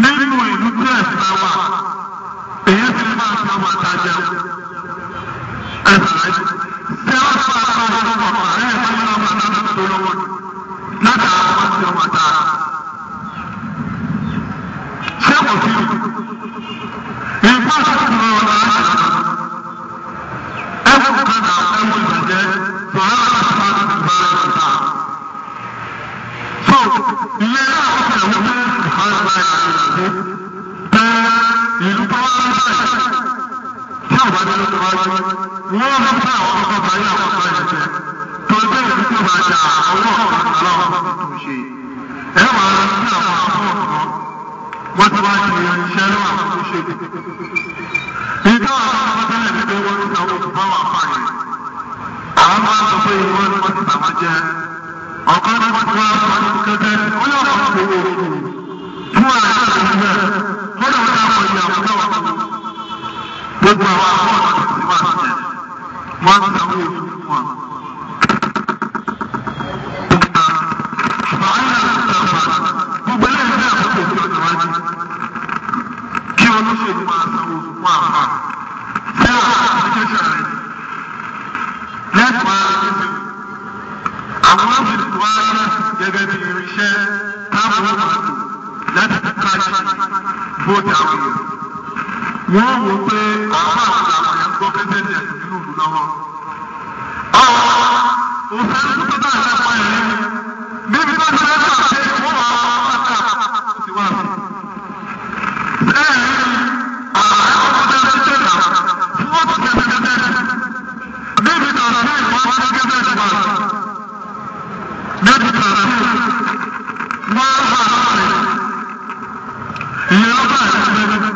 nínú ìlú tí ẹ̀sìn bá wà èyí ti máa ṣe àwọn àtàjẹ ẹ̀sìn rẹ̀ tí wọ́n bá bá wọn lọ́wọ́ àárẹ̀ ìwọ́n lọ́wọ́ àtàjẹ tó lọ́wọ́ láti àwọn tí wọ́n ta ṣé kò sí ìgbà tó ti lọ ọ̀la ẹ̀wọ̀n kan náà ẹ̀wọ̀n ìbàjẹ́ tọ́lá láti bá ti bá ẹ̀ ta so ìyẹn náà ó fẹ́ wọ́n mú ìfọwọ́sọ ìyàgbé tẹ ìlú tó wá láyé tí ọba ní ló tó wá lọ wọ́n mú fún àwọn ọkọ̀ báyìí àwọn ọkọ̀ ìjẹ́ tó dé ìlú tó bá jà owó ọ̀pọ̀ aláwọ̀ tó ṣe ẹ wà á sí àwọn ọkọ̀ wọ́n ti wá ṣe iṣẹ́ lọ́wọ́ àwọn tó ṣe ìjọ àwọn ọmọ tẹ́lẹ̀ ní pé wọ́n ti sọ owó fún àwọn àfààní àwọn máa ń sọ pé ìwọ́n ni wọ́n ti tàwọn jẹ́ ọ̀kan ní wọ́n ti wá sọ ní kẹ́kẹ́ ó yọ̀ wọ́n ti owó fún ààrẹ ìgbẹ́ ó lè wọ́n dáwọ́ ìyá àwọn dáwọ́ gbogbo àwọn àwọn ọ̀nà tó ti wá sí wọ́n ti sanwó oṣù fún wọn. Gbogbo ilé ìgbé àkókò tí ó ti wájú kí olóṣèlú máa sanwó oṣù fún àpá tí ó wà ní kéṣà rẹ̀ lẹ́tọ̀ọ́ ara kéṣe àwọn ọ́fíìsì tó wá gẹ́gẹ́ bí irinṣẹ́ táwọn ọmọ àtò láti fi káàṣì bóòtù àwọn èèyàn. Wọ́n wò pé àwọn àwọn èèyàn gbọ́ kẹ́sẹ̀tì ẹ̀sìn nínú ìlú lọ́wọ́. Òfin tó bá ẹ̀rẹ́ ẹ̀rí níbi tó ti lẹ́tọ̀ ṣe wọ́n wà wọ́n kà sí wá sí. Bẹ́ẹ̀ ni àwọn ọmọdé ti tẹ̀lé tí wọ́n ti tẹ̀lé kẹ́sẹ̀tì. Níbi kan sí ìwọ́n wá kẹ́sẹ̀tì wá sí. Níbi kan sí wọ́n wà lọ́rẹ̀. Ìyẹn ló bá ẹ̀rẹ́ ẹ̀rí.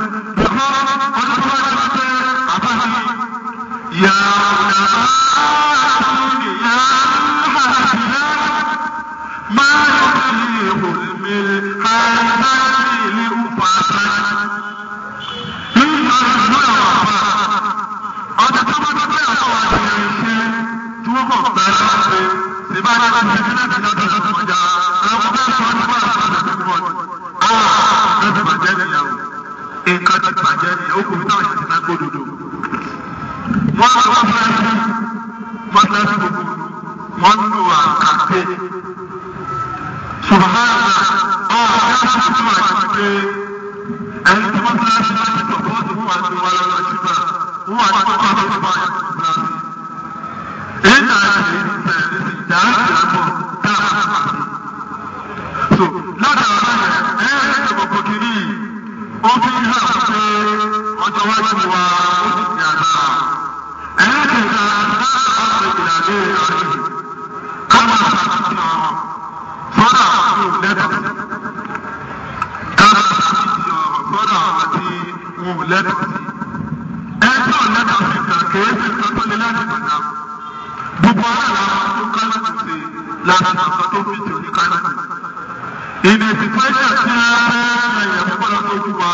Nǹkan ti bàjẹ́ ni ó kò ní táwọn ìṣẹ̀lẹ̀ náà gbódòdó. Wọ́n lọ wọ́n fẹ́ sí mọ́tẹ́sì gbogbo wọ́n ń lo àkàtẹ́. Ṣùgbọ́n ọ̀rọ̀ yá sí ìtumọ̀ àti pé ẹni tí wọ́n fẹ́ sí láti sọ̀pọ̀ tó fún àti wà lọ́wọ́ ṣùgbà wọ́n wà ní kọ́kọ́ tó fún àyà tó fún àti. Èyí náà ṣe ìṣẹ̀lẹ̀ ìdáhùn ìyàgbọ́ táwọn àti. So látara báyẹn ẹ̀ẹ́dẹ̀ẹ́dẹ̀ gbogbo kiri ó fi ń hàn pé ọjọ́ wájú wa ó sì ti àgbà. Ẹ̀ẹ́dẹ̀ẹ́dẹ̀ láti ìlànà ìrìn ká máa ṣàtúnṣe sọ́dà àti òlẹ́tọ̀. Ká máa ṣàtúnṣe sọ́dà àti òlẹ́tọ̀. Ẹjọ́ òlẹ́tọ̀ fi gbà kéé fi nǹkan tó lé láti gbàgbà. Gbogbo ara làwọn tó kálukú sí láti nǹkan tó fi jù ní kálukú. Ìdèjì pẹ́ẹ́sẹ̀ tí a fẹ́ ẹ̀yẹ̀ púpọ̀ lọ́tọ́ ojú wa.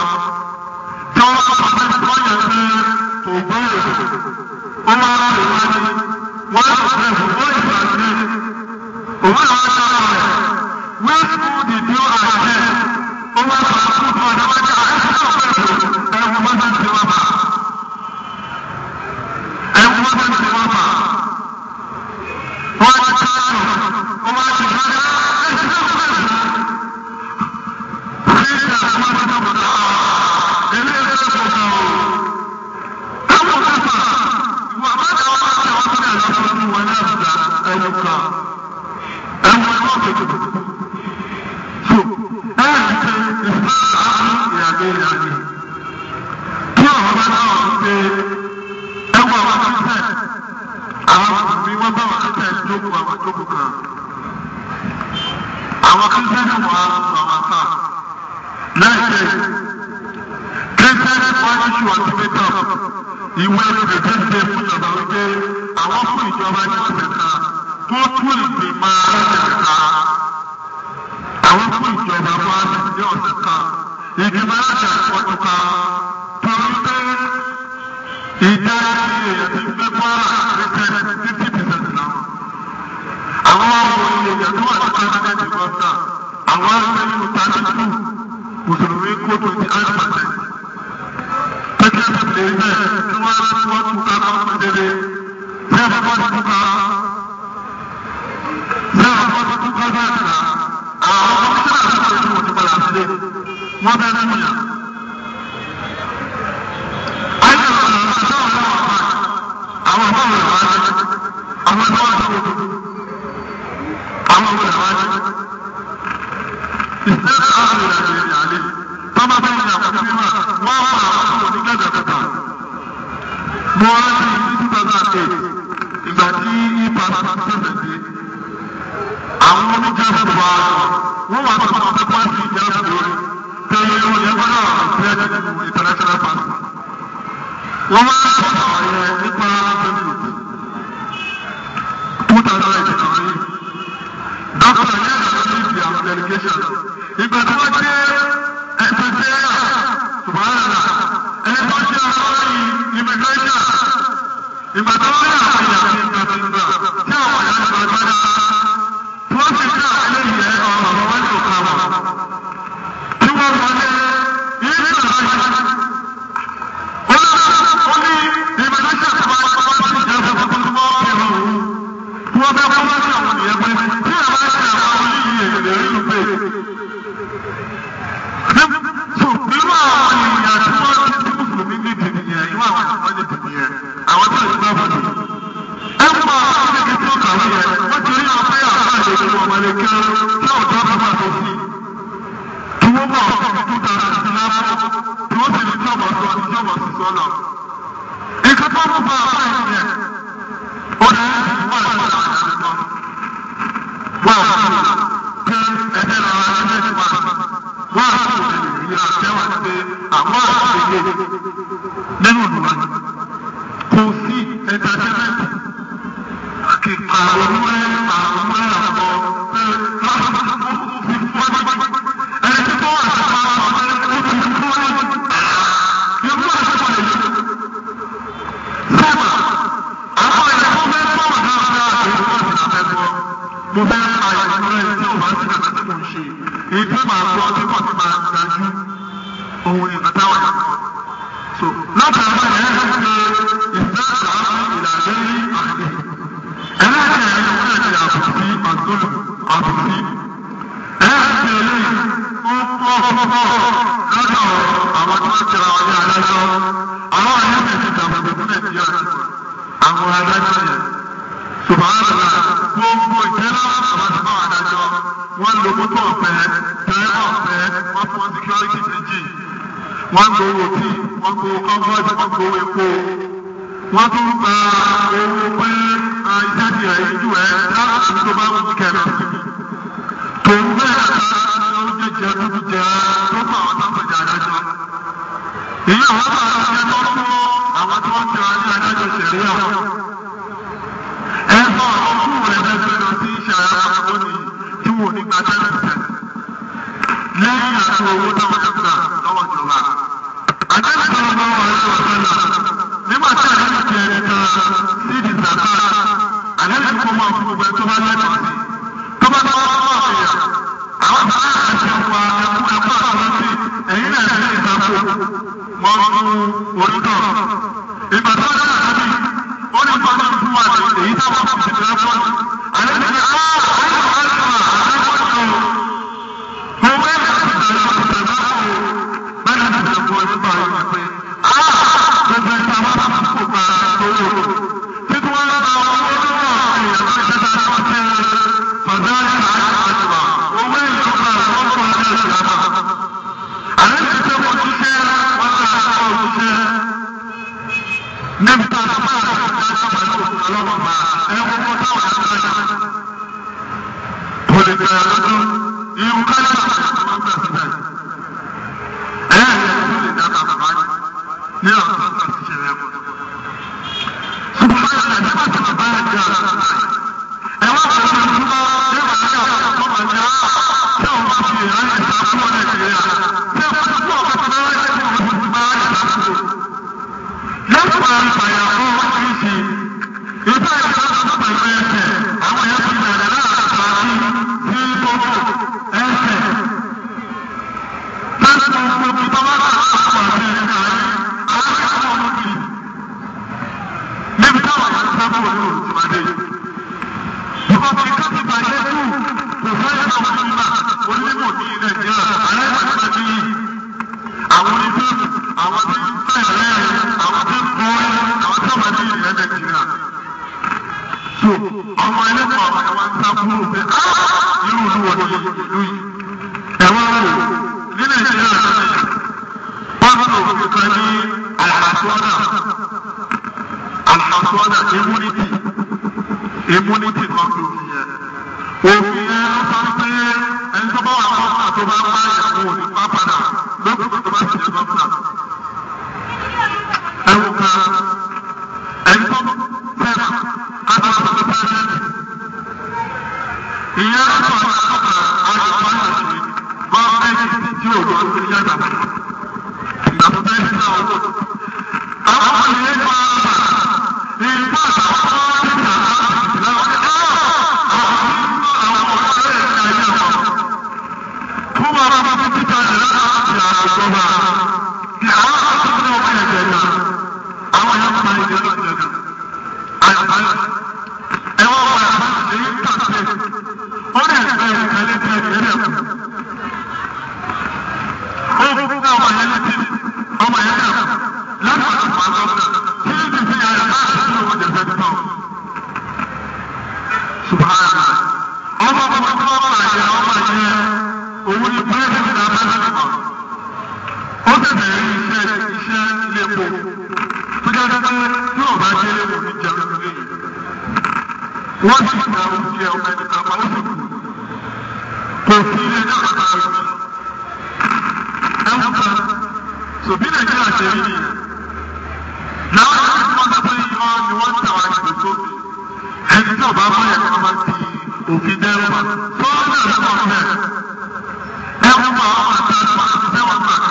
Tí wọ́n bá pàṣẹ tí wọ́n yẹ fẹ́ kò gbọ́ èrò. Ó máa ń rìn wájú. Wọ́n yóò fẹ́ òwò ìgbàgbé. Òwò ìwà sára rẹ̀. Wíṣ fún ìdí àṣẹ. Ó wá fà á kú fún ọ̀dọ́ wájú. Àìsí náà fẹ́ ẹ̀wù mọ́tò ti wá bà. Ẹ̀wù mọ́tò ti wá bà. Wọ́n ti ká lọ. Ó wá ti ká lọ. Àwọn kírísítẹ́nì wà àwọn àká lẹ́sẹ̀ kírísítẹ́nì wọ́n ní ṣù ọ̀túnmẹ́tọ̀ ìwé ìrètí fún ìjọba wípé àwọn fún ìjọba ní ọ̀sẹ̀ kan tó tún ìgbìmọ̀ aláṣẹ̀ká àwọn fún ìjọba wá ní ọ̀sẹ̀ kan ìgbìmọ̀ aláṣẹ̀ká ọ̀tún kan torí pé ìjà èèyàn ti gbé bọ́ọ̀rọ̀ kírísítẹ́nì 50% náà àwọn ọmọ èèyàn tó wà ní kánádẹ́ẹ̀dì gọ́ọ̀sà àwọn arúgbó nínú 32 mùsùlùmí kó 28%. Tẹ́kẹ́ lè rí bẹ́ẹ̀ tí wọ́n tún ká lọ́wọ́ dédé. Ṣé ẹ bá tún ká? Ṣé ẹ bá tún ká bẹ́ẹ̀ nà? Àwọn ọmọ tí wọ́n ti wọ́n ti padà sílé. Wọ́n bẹ́ẹ̀ nínú yà. Ayé ọ̀rọ̀ àwọn ọ̀ṣọ́ ọ̀rọ̀ àwọn ọmọ rẹ̀ wá ní. Àwọn ọmọ rẹ̀ wá ní. Àwọn ọmọ rẹ̀ wá ní. Ìṣẹ́ àwọn ìrìnàjò ìyàlẹ́. Tọ́ba bẹ́ẹ̀ ni àwọn ọmọ náà wọ́n wà àwọn ọmọ onígbàgbà kẹta. Mo rántí ní 2008 ìgbà tí ipa ṣẹ̀ṣẹ̀ dé. Àwọn oníjàmbá wà wọ́n wà sọ́kọ̀ ọ̀sẹ̀ pàṣẹ ìjàmbá lórí. Tẹ̀lé ìwọ̀n yẹn gbọ́dọ̀ àpẹẹrẹ international passport. Wọ́n wá sọ̀rọ̀ àyẹ̀ nípa Facebook. 2008 náà rí. Dókítà yẹn lọ sí ìdí àwọn delegation. Ìgbà tí wọ́n dé ẹ̀sẹ̀ Subhanallah, ẹni tó ṣe àwọn immigration. Ìgbà tó wọ́n rí àwọn ìyàwó ìgbà tí àwọn ìyàwó ìgbà gbọ́dá. Tí wọ́n ti ṣe àwọn ilé ìyẹn ọ̀rọ̀ wọn ní òkà wọn. Tí wọ́n wọlé ìlú ìrọ̀lẹ́. Ó ní immigration tó máa ń wọ́n ti jẹ́ fún fún mọ́ ìrọ̀ òun. Tí wọ́n fẹ́ wọ́n sí àwọn ìyẹn pé tí ẹ bá ṣe àwọn oníyìí èlé ìlú pé. Nínú àwọn ènìyàn tí wọ́n ti mùsùlùmí ní ìdí nìyẹn, inú àwọn tí wọ́n ní ìdí nìyẹn, àwọn tí wọ́n ti gbọ́ fún mi. Ẹ mú àwọn akéèké tí ó kàwé yẹn, wọ́n ti rí àwọn fẹ́yà àbá ìdèkè wọn wọlé kí tí ọ̀dọ́ bá máa tó sí. Tí wọ́n bọ̀ ọ̀sán tó dára sí lápò, tí wọ́n sì ní tí ọmọ sọ ní tí ọmọ sì sọ náà. Ìka tó mú bá àbá ìyẹn, ó ní wọ́n àti wọ́n àti àdúgbò. Wọ́n àti pé ẹ̀jẹ̀ lọ́ra ẹgbẹ́ ti wà. Wọ́n àti ìyá àtẹ́wà pé àwọn àṣeyẹ nínú ìlú kò sí ẹ̀ńtàtẹ́mẹ́ntì kíkà àwọn ọmọ àpọ̀ pé lọ́sọ̀tún fi wọ́n ẹni tí tó wà sí máa sọ pé ó ti fi fún wọn yóò mú àṣepọ̀ lè yẹ. Sọ́mà àwọn ìyàwó fẹ́ sọ̀rọ̀ náà fẹ́ àṣeyẹ wọ́n ti nà fẹ́ gbọ́. Mo fẹ́ àyẹ̀wò rẹ̀ tí ò bá sí nàkàtí mò ń ṣe. Èyí tí màá gbọ́ tí wọ́n ti máa dájú ohun ìgbàdáwà yàtọ̀. So látàrí ẹ̀ ń ṣe ìfẹ́sà ìlànà ní àgbẹ̀. Ẹlẹ́sẹ̀ ẹ̀ ń ṣe àbùsí àdúrà àbùsí. Ẹ̀ ń ṣe eléyìí ó pọ̀ lọ́dọ̀ àwọn tí wọ́n tẹ̀ra ọjà adájọ́. Àwọn àyẹ̀wò ti dàgbàgbà fún Nàìjíríà àwọn adájọ́ yẹn. Subhanallah gbogbo ìtẹ́lá àwọn àti báwọn adájọ́ wọ́n lo mọ́tò ọ̀fẹ́ tẹ́lẹ̀ ọ̀fẹ́ wọ́n fún security méjì wọ́n gbowó tí wọ́n gbowó comfort wọ́n gbowó epo wọ́n tún gba owó pé iṣẹ́ ti rẹ̀ yíjú ẹ̀ láti tó bá wù kẹ̀lẹ́ tòun bẹ́ẹ̀ ká oúnjẹ jẹ dúdú jẹ tó fún àwọn tó ń pèjà adájọ́ èyí àwọn bá a jẹ tó fún àwọn tí wọ́n ti wá ní adájọ́ ṣẹ̀rí àwọn ẹ̀fọ́ ọkùnrin rẹ̀ lẹ́sẹ̀ lọ sí ìṣàyà àwọn lónìí tí wọ́n ní gba 10% lẹ́yìn àti owó táwọn yẹn gbà lọ́wọ́ ìjọba. Àjẹ́sí tó ń bá wà ní ọ̀sẹ̀ náà nígbà tí àjẹ́sí ti ẹni kan sí ìdìsàkà àjẹ́sí kó máa fún gbogbo ẹ tó bá lẹ́tọ̀ọ́ sí. Tó bá lọ́wọ́ fún àfihàn àwọn bàbá àti ẹ̀kọ́ àtúntì ẹ̀yìn náà ní ìsàkó wọn fún onítọ̀. Ìgbà tó wọ́n dáná sábì ó ní gbọ́dọ̀ fún wa èyí táwọn kò sì fẹ́ fún wa. Àjẹ́sí ni so ọmọ ẹlẹ́kọ̀ọ́ ọmọ ẹ̀wọ̀n ń sá fún òun pé irú ìlú wọn ni ìlú yìí ẹ̀wọ̀n wò ní Nàìjíríà wọ́n sọ òfin kan ní alhassuada immunity kan tó fi yẹ òfin yẹn ló sọ pé ẹni tó bá wà gọ́fúnà tó bá ń bá ìyàwó ní pápádà lókùn tó bá ti jẹ gọ́fúnà ẹ̀wù kan ẹni tó fẹ́ràn kájọ tó fẹ́ràn ìyẹn ló sọ ní àkọ́kọ́ àjọpọ̀ àyàṣe gọ́ọ̀mẹ́ntì tí ò lọ sí yàtọ̀ ìgbàgbọ́ bẹ́ẹ̀ sí àwọn owó àwọn ìyẹn máa bà ìgbà àwọn wọ́n ti gba oúnjẹ ọmọ ẹni kan máa ń sùn kò sí ilé náà bàbá rẹ̀ ẹ̀wọ̀n kan sòbí Nàìjíríà ṣe rí nìyẹn láwọn ẹni tí wọ́n sọ pé irọ́ ni wọ́n ń tàwa ìgbè tó ẹni tí ọba bá yẹ kí wọ́n máa ti òfin dẹ́rù bá tó ń bẹ̀rẹ̀ lọ́wọ́ bẹ́ẹ̀ ẹ̀wọ̀n kan àwọn àti àti àti sẹ́wọ̀n kan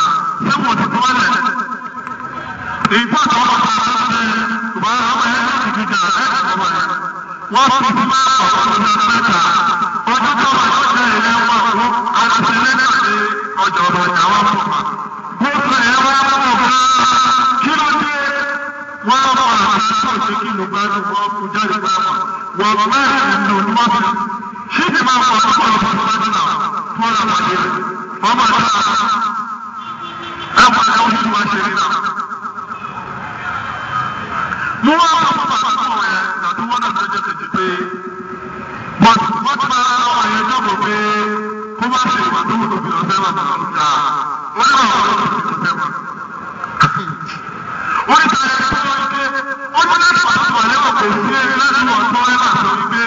sẹ́wọ̀n ti tọ́ lẹ̀ ìfọ̀tọ̀ ọmọ kan ló ṣe ṣùgbọ́n àwọn ẹ̀rọ ti fi jà wọ́n fi fún ọ̀pọ̀ ọ̀dọ́ mẹ́ta ọjọ́ tó wà lọ́jọ́ ilé wọn fún alùpùpù láti ọjọ́ ọ̀rọ̀ ìyàwó àpapọ̀. wọ́n sọ ẹ̀ wọ́n mọ̀ fún kí ló dé wọ́n mọ̀ àti tó ṣe kí ló bá lù wọ́n kú jáde bá wọn. wọ́n mẹ́rin ló ní wọ́n fi ṣí ti máa fọ ọ̀pọ̀ ọ̀pọ̀ ọ̀pọ̀ náà fún ọ̀rọ̀ àpàdé rẹ̀. wọ́n mọ̀ ní ẹ̀wọ̀n ẹ̀wọ̀n tí wọ́n ṣe rí náà. mo wá wọ́n mọ̀ bàbá tó wọ̀ yẹn àti wọ́n náà lọ́jọ́ kejì pé wọ́n ti máa ọ̀rọ̀ yẹn jọ̀bọ̀ pé kó má ṣe ìwà tó wù tó fi lọ sẹ́wọ̀n náà lọ́jà wọ́n ní àwọn ọ̀rọ̀ tó fi lọ sẹ́wọ̀n. ó ní sáré tó wọ́n gbé ó ní láti wà lọ́wọ́ lẹ́wọ̀n kò sí ẹni láti wọ̀ tó ẹ̀ máa sọ wípé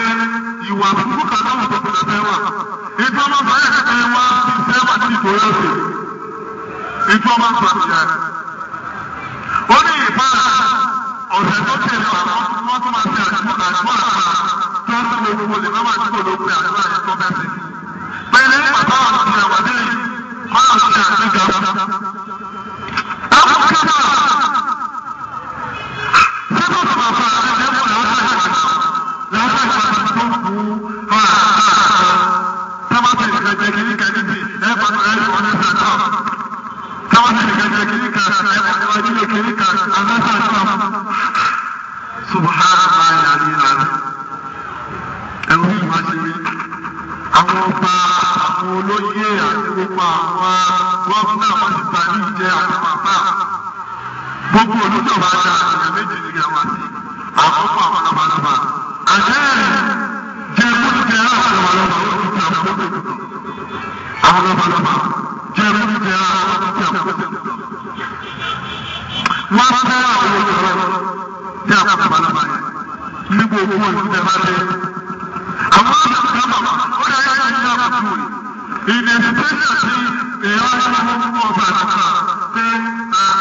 ìwà burúkú kan tó wù tó fi lọ sẹ́wọ̀n. ètò ọmọ bàyẹ̀ kẹ́kẹ́ wá sí sẹ́wọ̀n tí kò yọ sí ètò ọmọ sọ̀tìyà. ó ní ìfá ọ̀sẹ̀ tó tẹ̀lé wọ́n tún máa ṣe àdúrà tó ń sọ gbogbo lè má máa dúró ló pe àdúrà yẹn tó bẹ́ẹ̀ sí. pẹ̀lú bàbá àwọn ti ẹ̀wà dé yìí máa ń ṣe àdúrà. àwọn kẹ́kọ̀ọ́ sẹ́kọ̀ọ́ tó bá fà á lẹ́yìn ẹ̀kọ́ làwọn ṣe ìgbà tó kú tábàtì ìkẹjẹ kìíníkà níbi ẹ̀fọ́ ẹ̀fọ́ ní sàtọ́ tábàtì ìkẹjẹ kìíníkà ẹ̀fọ́ kìíníkà àlẹ́sàtọ́. Subhanallah yàrá ẹ̀rù yìí wá sí àwọn ọba àwọn olóyè àti gbogbo àwọn gómìnà wọn ti gbà ní ìjẹ àwọn bàbá gbogbo olùjọba dá ìyá méjì ní ìyá wa sí àkókò àwọn labalábá àjẹ́ jẹ́ múlùjẹ́ àwọn labalábá ó ti fi àkókò àwọn labalábá jẹ́ múlùjẹ́ àwọn ó ti fi àkókò wọ́n fẹ́ àwọn olùjọba tí a kọ́ labalábá yẹn ní gbogbo olùjọba bá dé. Àwọn ọ̀dọ́ bàbá ó yẹ kí ẹ̀yìn náà kú rè. Ìdẹ̀sítẹ́sì àti èèyàn ọ̀dọ́ fún ọ̀gá àtúntà pé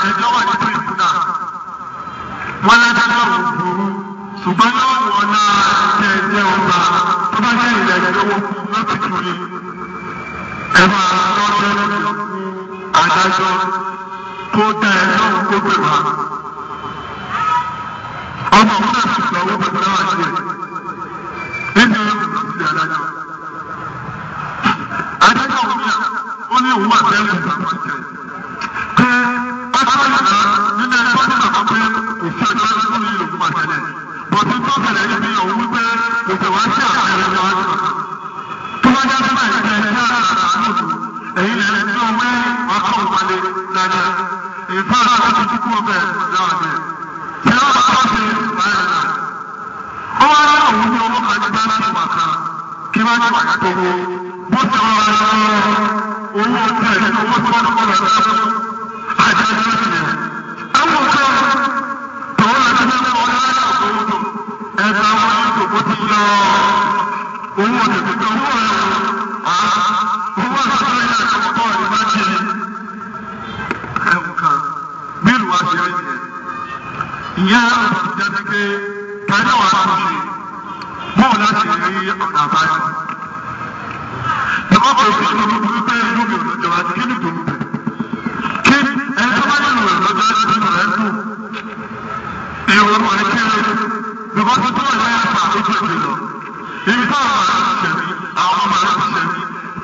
ẹjọ́ wà ní píríǹtì náà. Wọ́n lẹ́jọ́ náà wò burú. Ṣùgbọ́n yóò wọ̀ náà ṣe ẹ̀jẹ̀ ọba tó bá jẹ́ ilẹ̀ ìjọwọ́ fún láti tún ní. Ẹ máa lọ́jọ́ lọ́jọ́ fún adájọ́ tó dá ẹ lọ́wọ́ kó pè wá. Ọmọ òun náà ti gbà owó pẹ̀lú àwọn àti ẹ̀. Níbi ìlú adájọ́. Adájọ́ ó ní òun àti ẹ̀rù ìgbàgbọ́ jẹ. Pé adájọ́ ìgbà nínú ẹgbẹ́ tó dàgbà pé òfin ọjọ́ tó ní ìlú máa tẹ̀lé. Bọ̀dé tó bẹ̀rẹ̀ níbi òun wípé kò fẹ́ wá sí àpẹẹrẹ ní wájú kan. Tó bá jẹ́ síbẹ̀ ìgbẹ́ ẹgbẹ́ àlùkù. Èyí lẹ́yìn tí ó wé ọkọ̀ òwálé dáadáa. Ìfẹ́ àlọ́ ti dúkú ọbẹ̀ ìjọ àgbẹ̀. Ṣé wọ́n bá wá sí ìbáyìí náà? Ó wá rán òun ní ní wàyà tó wo bó ti rọra lọ owó tẹ̀ nínú owó tí wọ́n kọ́ lọ sí àjẹjọ́ ìyẹn. Àwọn ọ̀dọ́ tòun àti mẹ́fọ́ ọ̀dọ́ àtòwòtò ẹ̀ka wọn ní tòkó ti yọ owó òdòdó owó rẹ̀ owó àtọ́jọ́ ilé àtọwọ́tọ́ rẹ̀ bá jẹ́ ẹ̀wùkan bílù wá ṣe rí ìyẹn ọ̀rọ̀ jẹ́ pé káyọ̀ wà lọ́wọ́ ṣe bóun láti rí ọ̀nà àbáyọ. Ìjọba kò fi ṣe olúburú pé ìlú mi ò lọ́jọ́ wá kí ni tòun bẹ̀. Kí ẹni tó bá nílò rẹ̀ lọ́jọ́ nínú rẹ̀ dùn. Ìrònú rẹ̀ kéré. Ìjọba tó tó wà lẹ́yìn àpá ojú ìgbè lọ. Ibi táwọn ọmọ rẹ̀ ti ṣẹ̀mí, àwọn ọmọ rẹ̀ ti ṣẹ̀mí.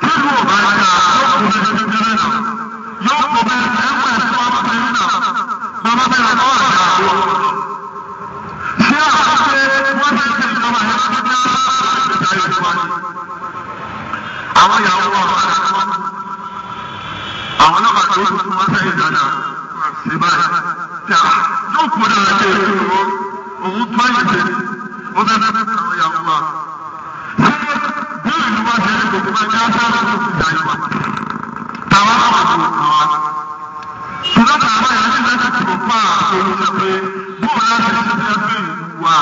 Kí ìlú ò bá yá yóò kó bẹ́ẹ̀ ti bẹ́ẹ̀ náà. Yóò kó bẹ́ẹ̀ ẹ̀wọ̀n ẹ̀sìn wọn bá bẹ́ẹ̀ náà. Bàbá bẹ́ẹ̀ lọ́wọ́ àjà àwọn ọmọ. Ṣé àwọn ṣe wọ́n ti ṣe ìjọba yẹn tó dé àwọn ìyàwó ọ̀rọ̀ àti àwọn ọlọ́pàá tó kù fún wọn sẹ́yìn dáadáa ṣe báyìí tí a yóò kó dára ṣe èso òun tó ayé ṣe ó fẹ́ fẹ́ àwọn ìyàwó wa. Ṣé bí ìlú wa ṣe ní gbogbo máa ń yá sáré tó fi dà yìí wá? Tàwa náà wà fún àwa. Ṣùgbọ́n tàwa yẹn ní láti tìbò fún àwọn òun ṣe pé bóun láti ṣe ṣe fẹ́ bí ìlú wa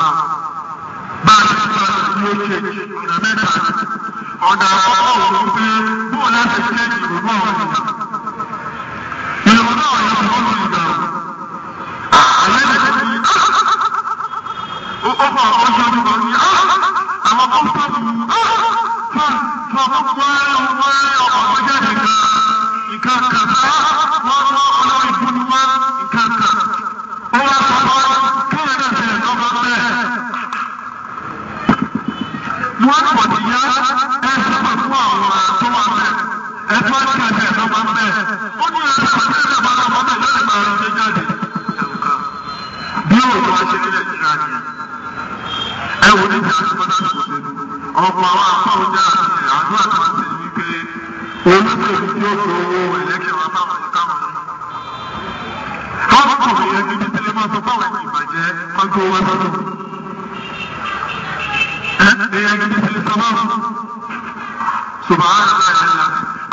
bá a ṣe fẹ́ ló ṣe ọ̀nà mẹ́ta ọ̀nà àkọ́kọ́ òun pé bóun láti ṣe ìrònú àwọn ènìyàn. Ìrònú àwọn ènìyàn ló lù ìgbà o. Àlẹ́ lè fi ó fọ ọjọ́ orúkọ ní àwọn kọ́ńtọ́ọ̀mù fún ọkọ̀ ọkọ̀ jáde nǹkan kan wọ́n olórí ìbúni wá nǹkan kan. Ó wá sọ kí ẹ̀rọ ìṣẹ̀lẹ̀ lọ́gbà bẹ́ẹ̀. Wọ́n pọ̀ sí yá ẹ̀sùn fún àwọn tó wà bẹ́ẹ̀. Ẹ̀fọ́ ti ẹ̀sẹ̀ lọ́gbà bẹ́ẹ̀. Ó ní ẹ̀sùn fún ẹ̀sẹ̀ bá lọ́gbà bẹ́ẹ̀ lọ́dẹ̀ máa rọ̀ ṣe jáde. Bí òòlù wa ṣe ní Nàìjíríà ni ẹ wò ní ìjà tó bá dáná kò sínú. Ọ̀pọ̀ àwọn afọ́njá àti àdúrà tó ń tẹ̀lé wípé olóṣèlú tí ó fi owó ẹ̀lẹ́kẹ̀ wá báwọn ní káwọn ní. Káwọn kò fi ẹni ní tẹ́lẹ̀ máa sọ báwọn ẹni ìbàjẹ́ kọ́ńtò wá sọ́dọ̀. Ẹni ní tẹ́lẹ̀ sọ báwọn. Ṣùgbọ́n àwọn ẹ̀rọ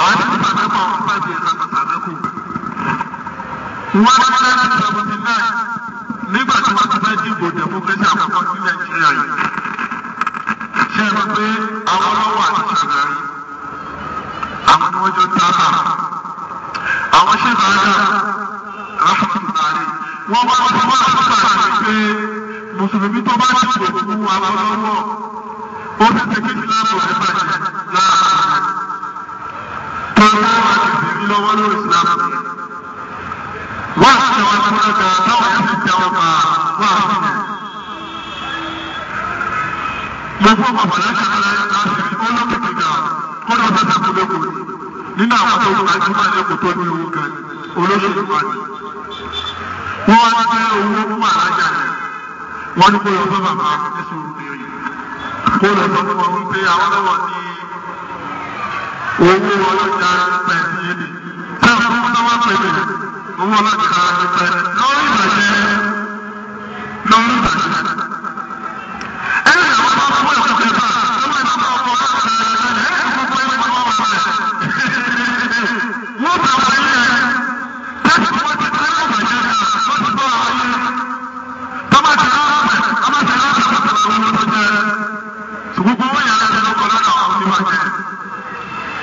àwọn ti sàmẹ́kọ̀ ọ̀hún pàdé ìsàmẹ́kù. Wọ́n ní 1979 nígbà tí wọ́n ti fẹ́ dìbò democracy àkọ́kọ́ ní Nàìjíríà yìí. Ṣé ẹ mọ̀ pé àwọn ọlọ́wọ́ àti ṣàgárí àwọn ni wọ́n jọ tábà. Àwọn ṣe bàjá ráfùtùmárì wọ́n wá wọ́n wá àtúntà sí pé mùsùlùmí tó bá dìbò fún àwọn ọlọ́wọ́ ó ti tẹ̀kí ìsìlámù rẹ̀ bàjẹ́ láàárín. Tọ́lá àti ìbírí lọ́wọ́ lórí ìsìlámù. Wọ́n á ṣe wọn fún ẹ̀ka táwọn yẹn ti tẹ wọn bá wọ́n á fún mi. Mo fún ọmọ bàlá ṣàkàlà láti olókìkí ga kọ́dọ̀ bá ṣàkó lẹ́kọ̀ọ́ nínú àwọn tó wà ní wọ́n lẹ́kọ̀ọ́ tó ní owó gan olóṣèlú wa ni. Wọ́n wá gbé owó fún àlájà rẹ̀. Wọ́n ní kó lọ sọ bàbá ẹ̀sùn òbí. Kó lọ sọ fún wọn wípé àwọn lọ́wọ́ ní owó ọlọ́jà pẹ̀lú yẹn ni. Ṣé àwọn ọmọ náà wá pẹ̀lú yẹn? Owó ọlọ́jà pẹ̀ lórí ìbàjẹ́. Ẹ̀yìn àwọn ọmọ fún ẹ̀kọ́ kẹta, ọmọ ìfọwọ́ ọmọ ọlọ́jà ẹ̀yìn gbogbo ẹ̀kọ́ ọmọ ọmọ rẹ̀. Wọ́n bá wọ́n yẹ tẹ́sí wọ́n ti tẹ́lẹ̀ ìbàjẹ́ náà wọ́n ti bọ́ àwọn yẹn. Tọ́mọ̀ ti rárá ọmọ ti rárá àwọn ọmọ tó jẹ́. Ṣùgbọ́n owó yẹn lẹ́sẹ̀ lọ́kọ̀ lọ́dọ̀ àwọn oníbàjẹ́.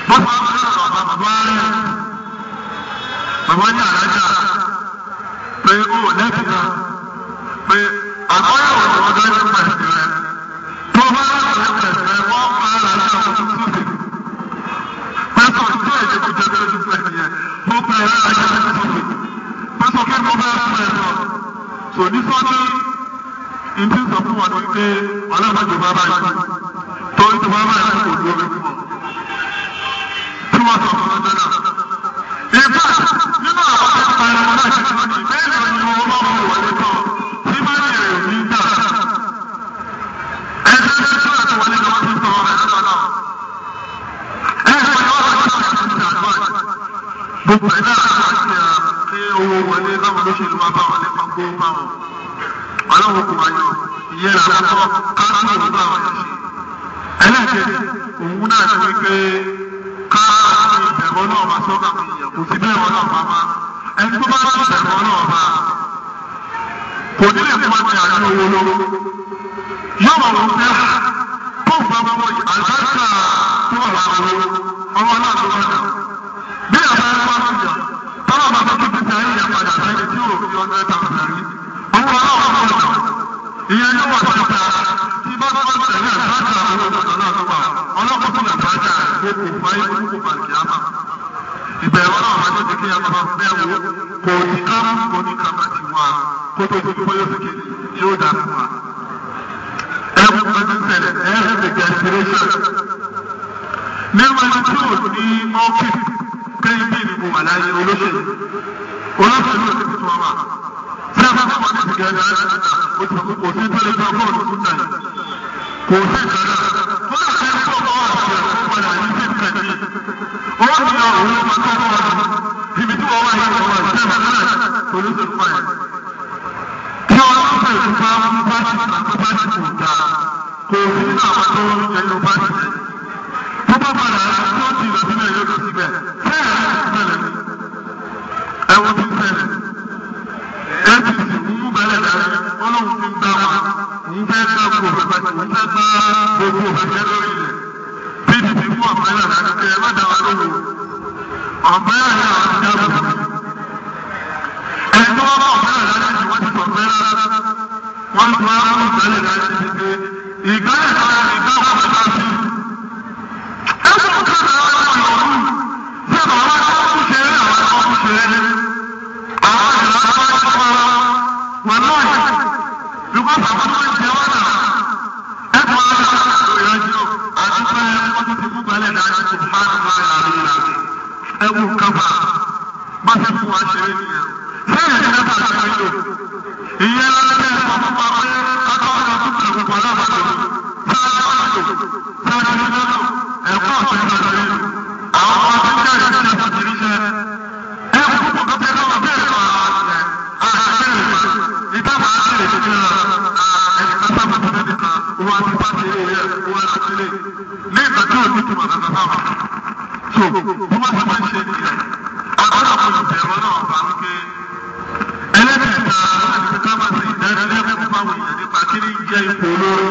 Bó ti wọ́n fẹ́ sọ̀rọ̀ bàbá rẹ̀. Bàbá ní àlájá pé ó lẹ́sìn náà pé àkọ́yọ̀ òun ọ̀dọ́ ní pẹ̀sì rẹ̀ tó bá lọ́sẹ̀ pẹ̀sì rẹ̀ wọ́n bá àlájá fún túbì. Pẹ́sọ̀ tí ó èdè kújẹ́ tó lójú pẹ̀sì yẹn tó pẹ̀ àlájá fún túbì. Pẹ́sọ̀ kí mo bá fún ẹ̀ sọ. Sò ní sọ́jú ìdí sọ fún wọn ní pé ọlọ́mọdé bá bá yìí tó ń tó bá bá yìí kò dúró fún wọn. Tí wọ́n sọ fún ọjọ́ náà. Ìfẹ́ nínú àwọn akẹ́kọ̀ọ́ ẹ̀rọ náà ṣe ti lọ́nà ìbéèrè ni wọ́n máa ń wọlé tán tí máa ń yẹ̀rẹ̀ ní dà. Ẹgbẹ́ tí ó láti wọlé lọ́wọ́ tí ń sọ ọ̀rẹ́ lọ́wọ́ náà. Ẹgbẹ́ ni wọ́n máa ń ṣe àtúnṣe àdúrà. Gbogbo ẹ̀ náà láti ṣe owó wọlé láwọn olóṣèlú máa bá wọn lè máa gbó bá wọn. Ọlọ́run kò máa yọ ìyẹn àkọ́kọ́ káàkiri ìlú àwọn ẹ̀ṣin. Ẹlẹ́ẹ̀kejì òun náà ti wípé ká ìbẹ̀rù náà bá sọ́kà kò sí bẹ́ẹ̀ wọn náà bá má ẹni tó bá ti bẹ̀rù náà bá kò ní lè fún ọjà ní owó lọ́wọ́ yóò wà wọ́n fẹ́ kó fún ọmọ àlùbáríkà tó wà láwọn ọmọ náà tó wà náà bí àbá ẹ bá ti jà tọ́lá máa tó kíkí sí ayé yẹn padà sẹ́yìn tí ò fi ọ̀nà ẹ̀ta ọ̀sẹ̀ rí owó ọlọ́wọ́ ọmọ náà ìyẹn yóò wà síta tí bá bá tẹ̀lé àlùbáríkà owó ọ̀dọ̀ náà tó wà ọlọ́kọ̀ tó yà bájà ẹ̀ kó fà é kó fà kí á má ìbẹ̀rù náà wà lóde kí á máa fẹ́ wo kò ní ká má ti wá kó tó fojú bóyá òsèké yóò dá fún wa. ẹ̀rù pẹ̀lú ṣẹlẹ̀ ẹ̀rù the desperation. nínú ẹni tí ò ní ọ́kì kéyìn bí ìdìbò wà láyé olóṣèlú ò ti fi tún ọmọ. tí a bá fọwọ́ ní ti gẹ̀ẹ́gẹ́ ó ti fún kò sí tó lè gbọ́ bọ́ọ̀lù fún náà kò sí ìkànnà tó dà kẹ́ tó bọ́ ọ̀sẹ̀ fún padà ní sí ìkànnì. ó ní òun ló máa tọ́ bọ́ ọ̀sẹ̀ ibi tí wọ́n wá yẹ wọ́n wá ìṣẹ́ olóṣèlú fáyà. Tí ọlọ́run fẹ́ ìfúnpá wọn bá ti kà tó bá ti kò dáa, kò sí àwọn tó ń jẹ ló bá ti jẹ. Tó bá padà tó ti lọ síbẹ̀ yóò lọ síbẹ̀. Bẹ́ẹ̀ ni ti ṣẹlẹ̀ ní. Ẹ̀wọ̀n ti ṣẹlẹ̀. APC ń bẹ̀rẹ̀ dáre, ọlọ́run ti ń gbá wa. Ń fẹ́ gbá gbogbo òbẹ̀jẹ́ lórí ilẹ̀. PDP mú ọ̀bẹ̀rẹ̀ dáre pé ẹ má dá wa lóhùn. Ọ̀bẹ̀rẹ̀ ni àwọn ti dábò. Ẹni tó wá bá ọ̀bẹ̀rẹ̀ dáre ti wọ́n ti sọ̀ fẹ́ rárá. Wọ́n ti wá mú ìgbẹ́lẹ̀ dáre ti pé ìgbẹ́lẹ̀ dáre ti dá wọn bá sí. Ẹ fún kẹ́kẹ́ àwọn ọmọ ìlú. Ṣé bàbá tó kú ṣe é àwọn tó kú ṣe é? Àwọn ìlú àwọn ti fọ́ wọn náà. Ìgbà bàbá tó ń jẹ wọn náà. Ẹ fún wọn náà lórí ẹjọ́ àti pé wọ́n ti kú gbẹ́lẹ̀ dáre ti fún wọn náà. Ẹ wù kábà bá ṣe fún wa ṣe é nìyẹn. Sẹ́yìn ti dábàá ṣe é lò. Ìyẹn lọ́lẹ́ ẹ̀kọ́ fún wa pé kákọ́ ọ̀dọ́ tó kẹ̀ gbogbo alábàtò. Sáájú ọ̀dọ́ sáájú lọ́dọ̀ ẹ̀kọ́ ọ̀sẹ̀ ìgbàlódé. Àwọn ọmọ tó ń jáde ní ẹ̀kọ́ ti ríṣẹ́. Ẹ kú púpọ̀ kọ́kẹ́ lọ́wọ́ bẹ́ẹ̀ kọ́ ìdábà àṣírí tó kíra ẹnìkan sábà tó débi kan wọ́n ti bá ti rí rẹ̀ wọ́n ti sílé. Ní ìgbà tí ò ní túmọ̀ kàkà fáwọn. So bí wọ́n ti máa ń ṣe nìyẹn. Àgbọ̀dọ̀ kò lè bẹ̀rẹ̀ náà bá wípé ẹlẹ́dẹ̀ẹ́ta àti kábàtì ìdánilẹ́kọ̀ọ́ fáwọn èèyàn nípa kí ní jẹ́ ipò olórí.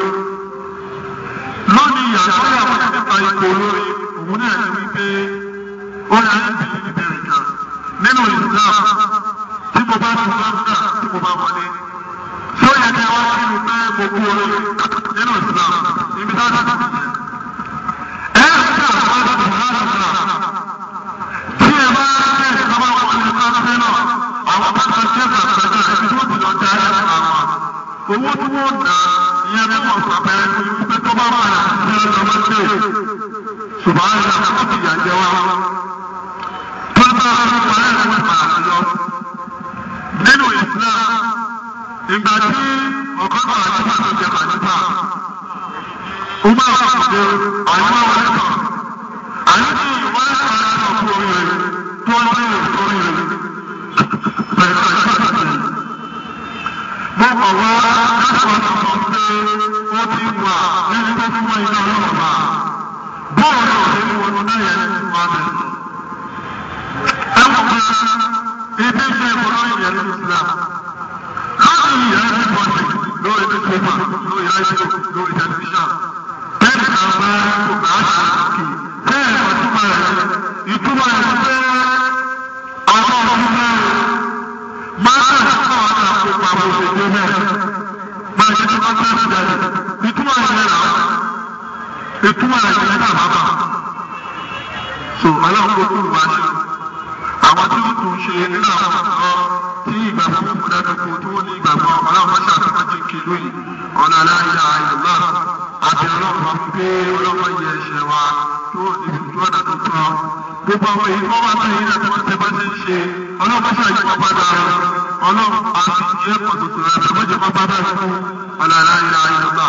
Lónìí ìyàtọ̀ yàtọ̀ nípa ipò olórí òun náà ní wípé ó yà ń bí ìbéèrè kan nínú Islam tí mo bá ti wá gbà tí mo bá wọlé. Ṣé ó yẹ kí wọ́n rí mi pé mo kú olórí nínú Islam ibi tá a ti ti jẹ? Ẹ ẹ́ ṣe àwọn ọ̀dọ́ tó wá lọ́sọ̀rọ̀. Tí ẹ bá ṣe ìjọba wọlé káfíń náà, àwọn bá ta ṣe àgbàdo àti tí wọ́n ti lọ jẹ́ àwọn owó tí wọ́n dá ìyẹn ní wọ́n pàpẹ́ pé tó bá wà láti ṣe ọmọ ṣe ṣùgbọ́n àwọn àwọn ti yà jẹ́ wá. Tó bá wà ní wọ́n lẹ́nu ní màá lọ. Nínú Islam, ìgbà tí ọ̀kan náà àti bàtà jẹ màdìpá, ó máa wà pé àwọn wọlé kan. Àyíkú ìwọ́n ẹ̀ka ẹ̀ka ọ̀pọ̀ oríire tó ń lé oríire. Bẹ̀rẹ̀ àyíká mo kọ̀ wá láti wá sọ pé ó ti wà nínú tó fún iná ọlọ́ọ̀bà. Bọ́ọ̀lù òṣèlú wọnú náà yẹn ti wá bẹ̀rẹ̀. Ẹ wọ̀ pé ibi ìṣe ìfọlọ́yìn yẹn ní Islam. Láti ìyẹn ti bọ̀dì lórí ní sọ́fà, lórí rédíò, lórí tẹlifíṣàn. Bẹ́ẹ̀ni kan bá kò bá ṣe kì í. Bẹ́ẹ̀ ìtumọ̀ rẹ̀ pé àwọn ọmọ máa ń tẹ̀sí àwọn àkókò àwọn òṣèlú mẹ́rin. Máa ṣe tí wọ́n tẹ̀sí jáde. Ìtumọ̀ rẹ̀ rà ó. Ìtumọ̀ rẹ̀ rẹ̀ rà bàbà. So ọlọ́run kò kúrò wá ṣe. Àwọn tí wọ́n tún ṣe nínú àwọn ọ̀dọ́ tí ìgbàgbọ́ wọn kú dájú kó tí wọ́n ní ìgbàgbọ́ ọlọ́run máa ṣàtúnṣe kìlú yìí. Ọ̀nà aláìyá àìlọ́lá àti ọlọ́run wọn pé ọlọ́run yẹ ẹ̀ṣẹ̀ wa tó ní ìjú ọ̀nà tó tọ́. Gbogbo àwọn èyí wọ́n wá sẹ́yìn láti wọ́n ti bá ṣe ń ṣe ọlọ́run ṣàyẹ̀wò padà ọlọ́run àti ìyẹ́ pọ̀ tuntun rẹ̀ lọ́jọ́ bá bá bẹ́ẹ̀ fún ọ̀nà aláìyá àìlọ́lá.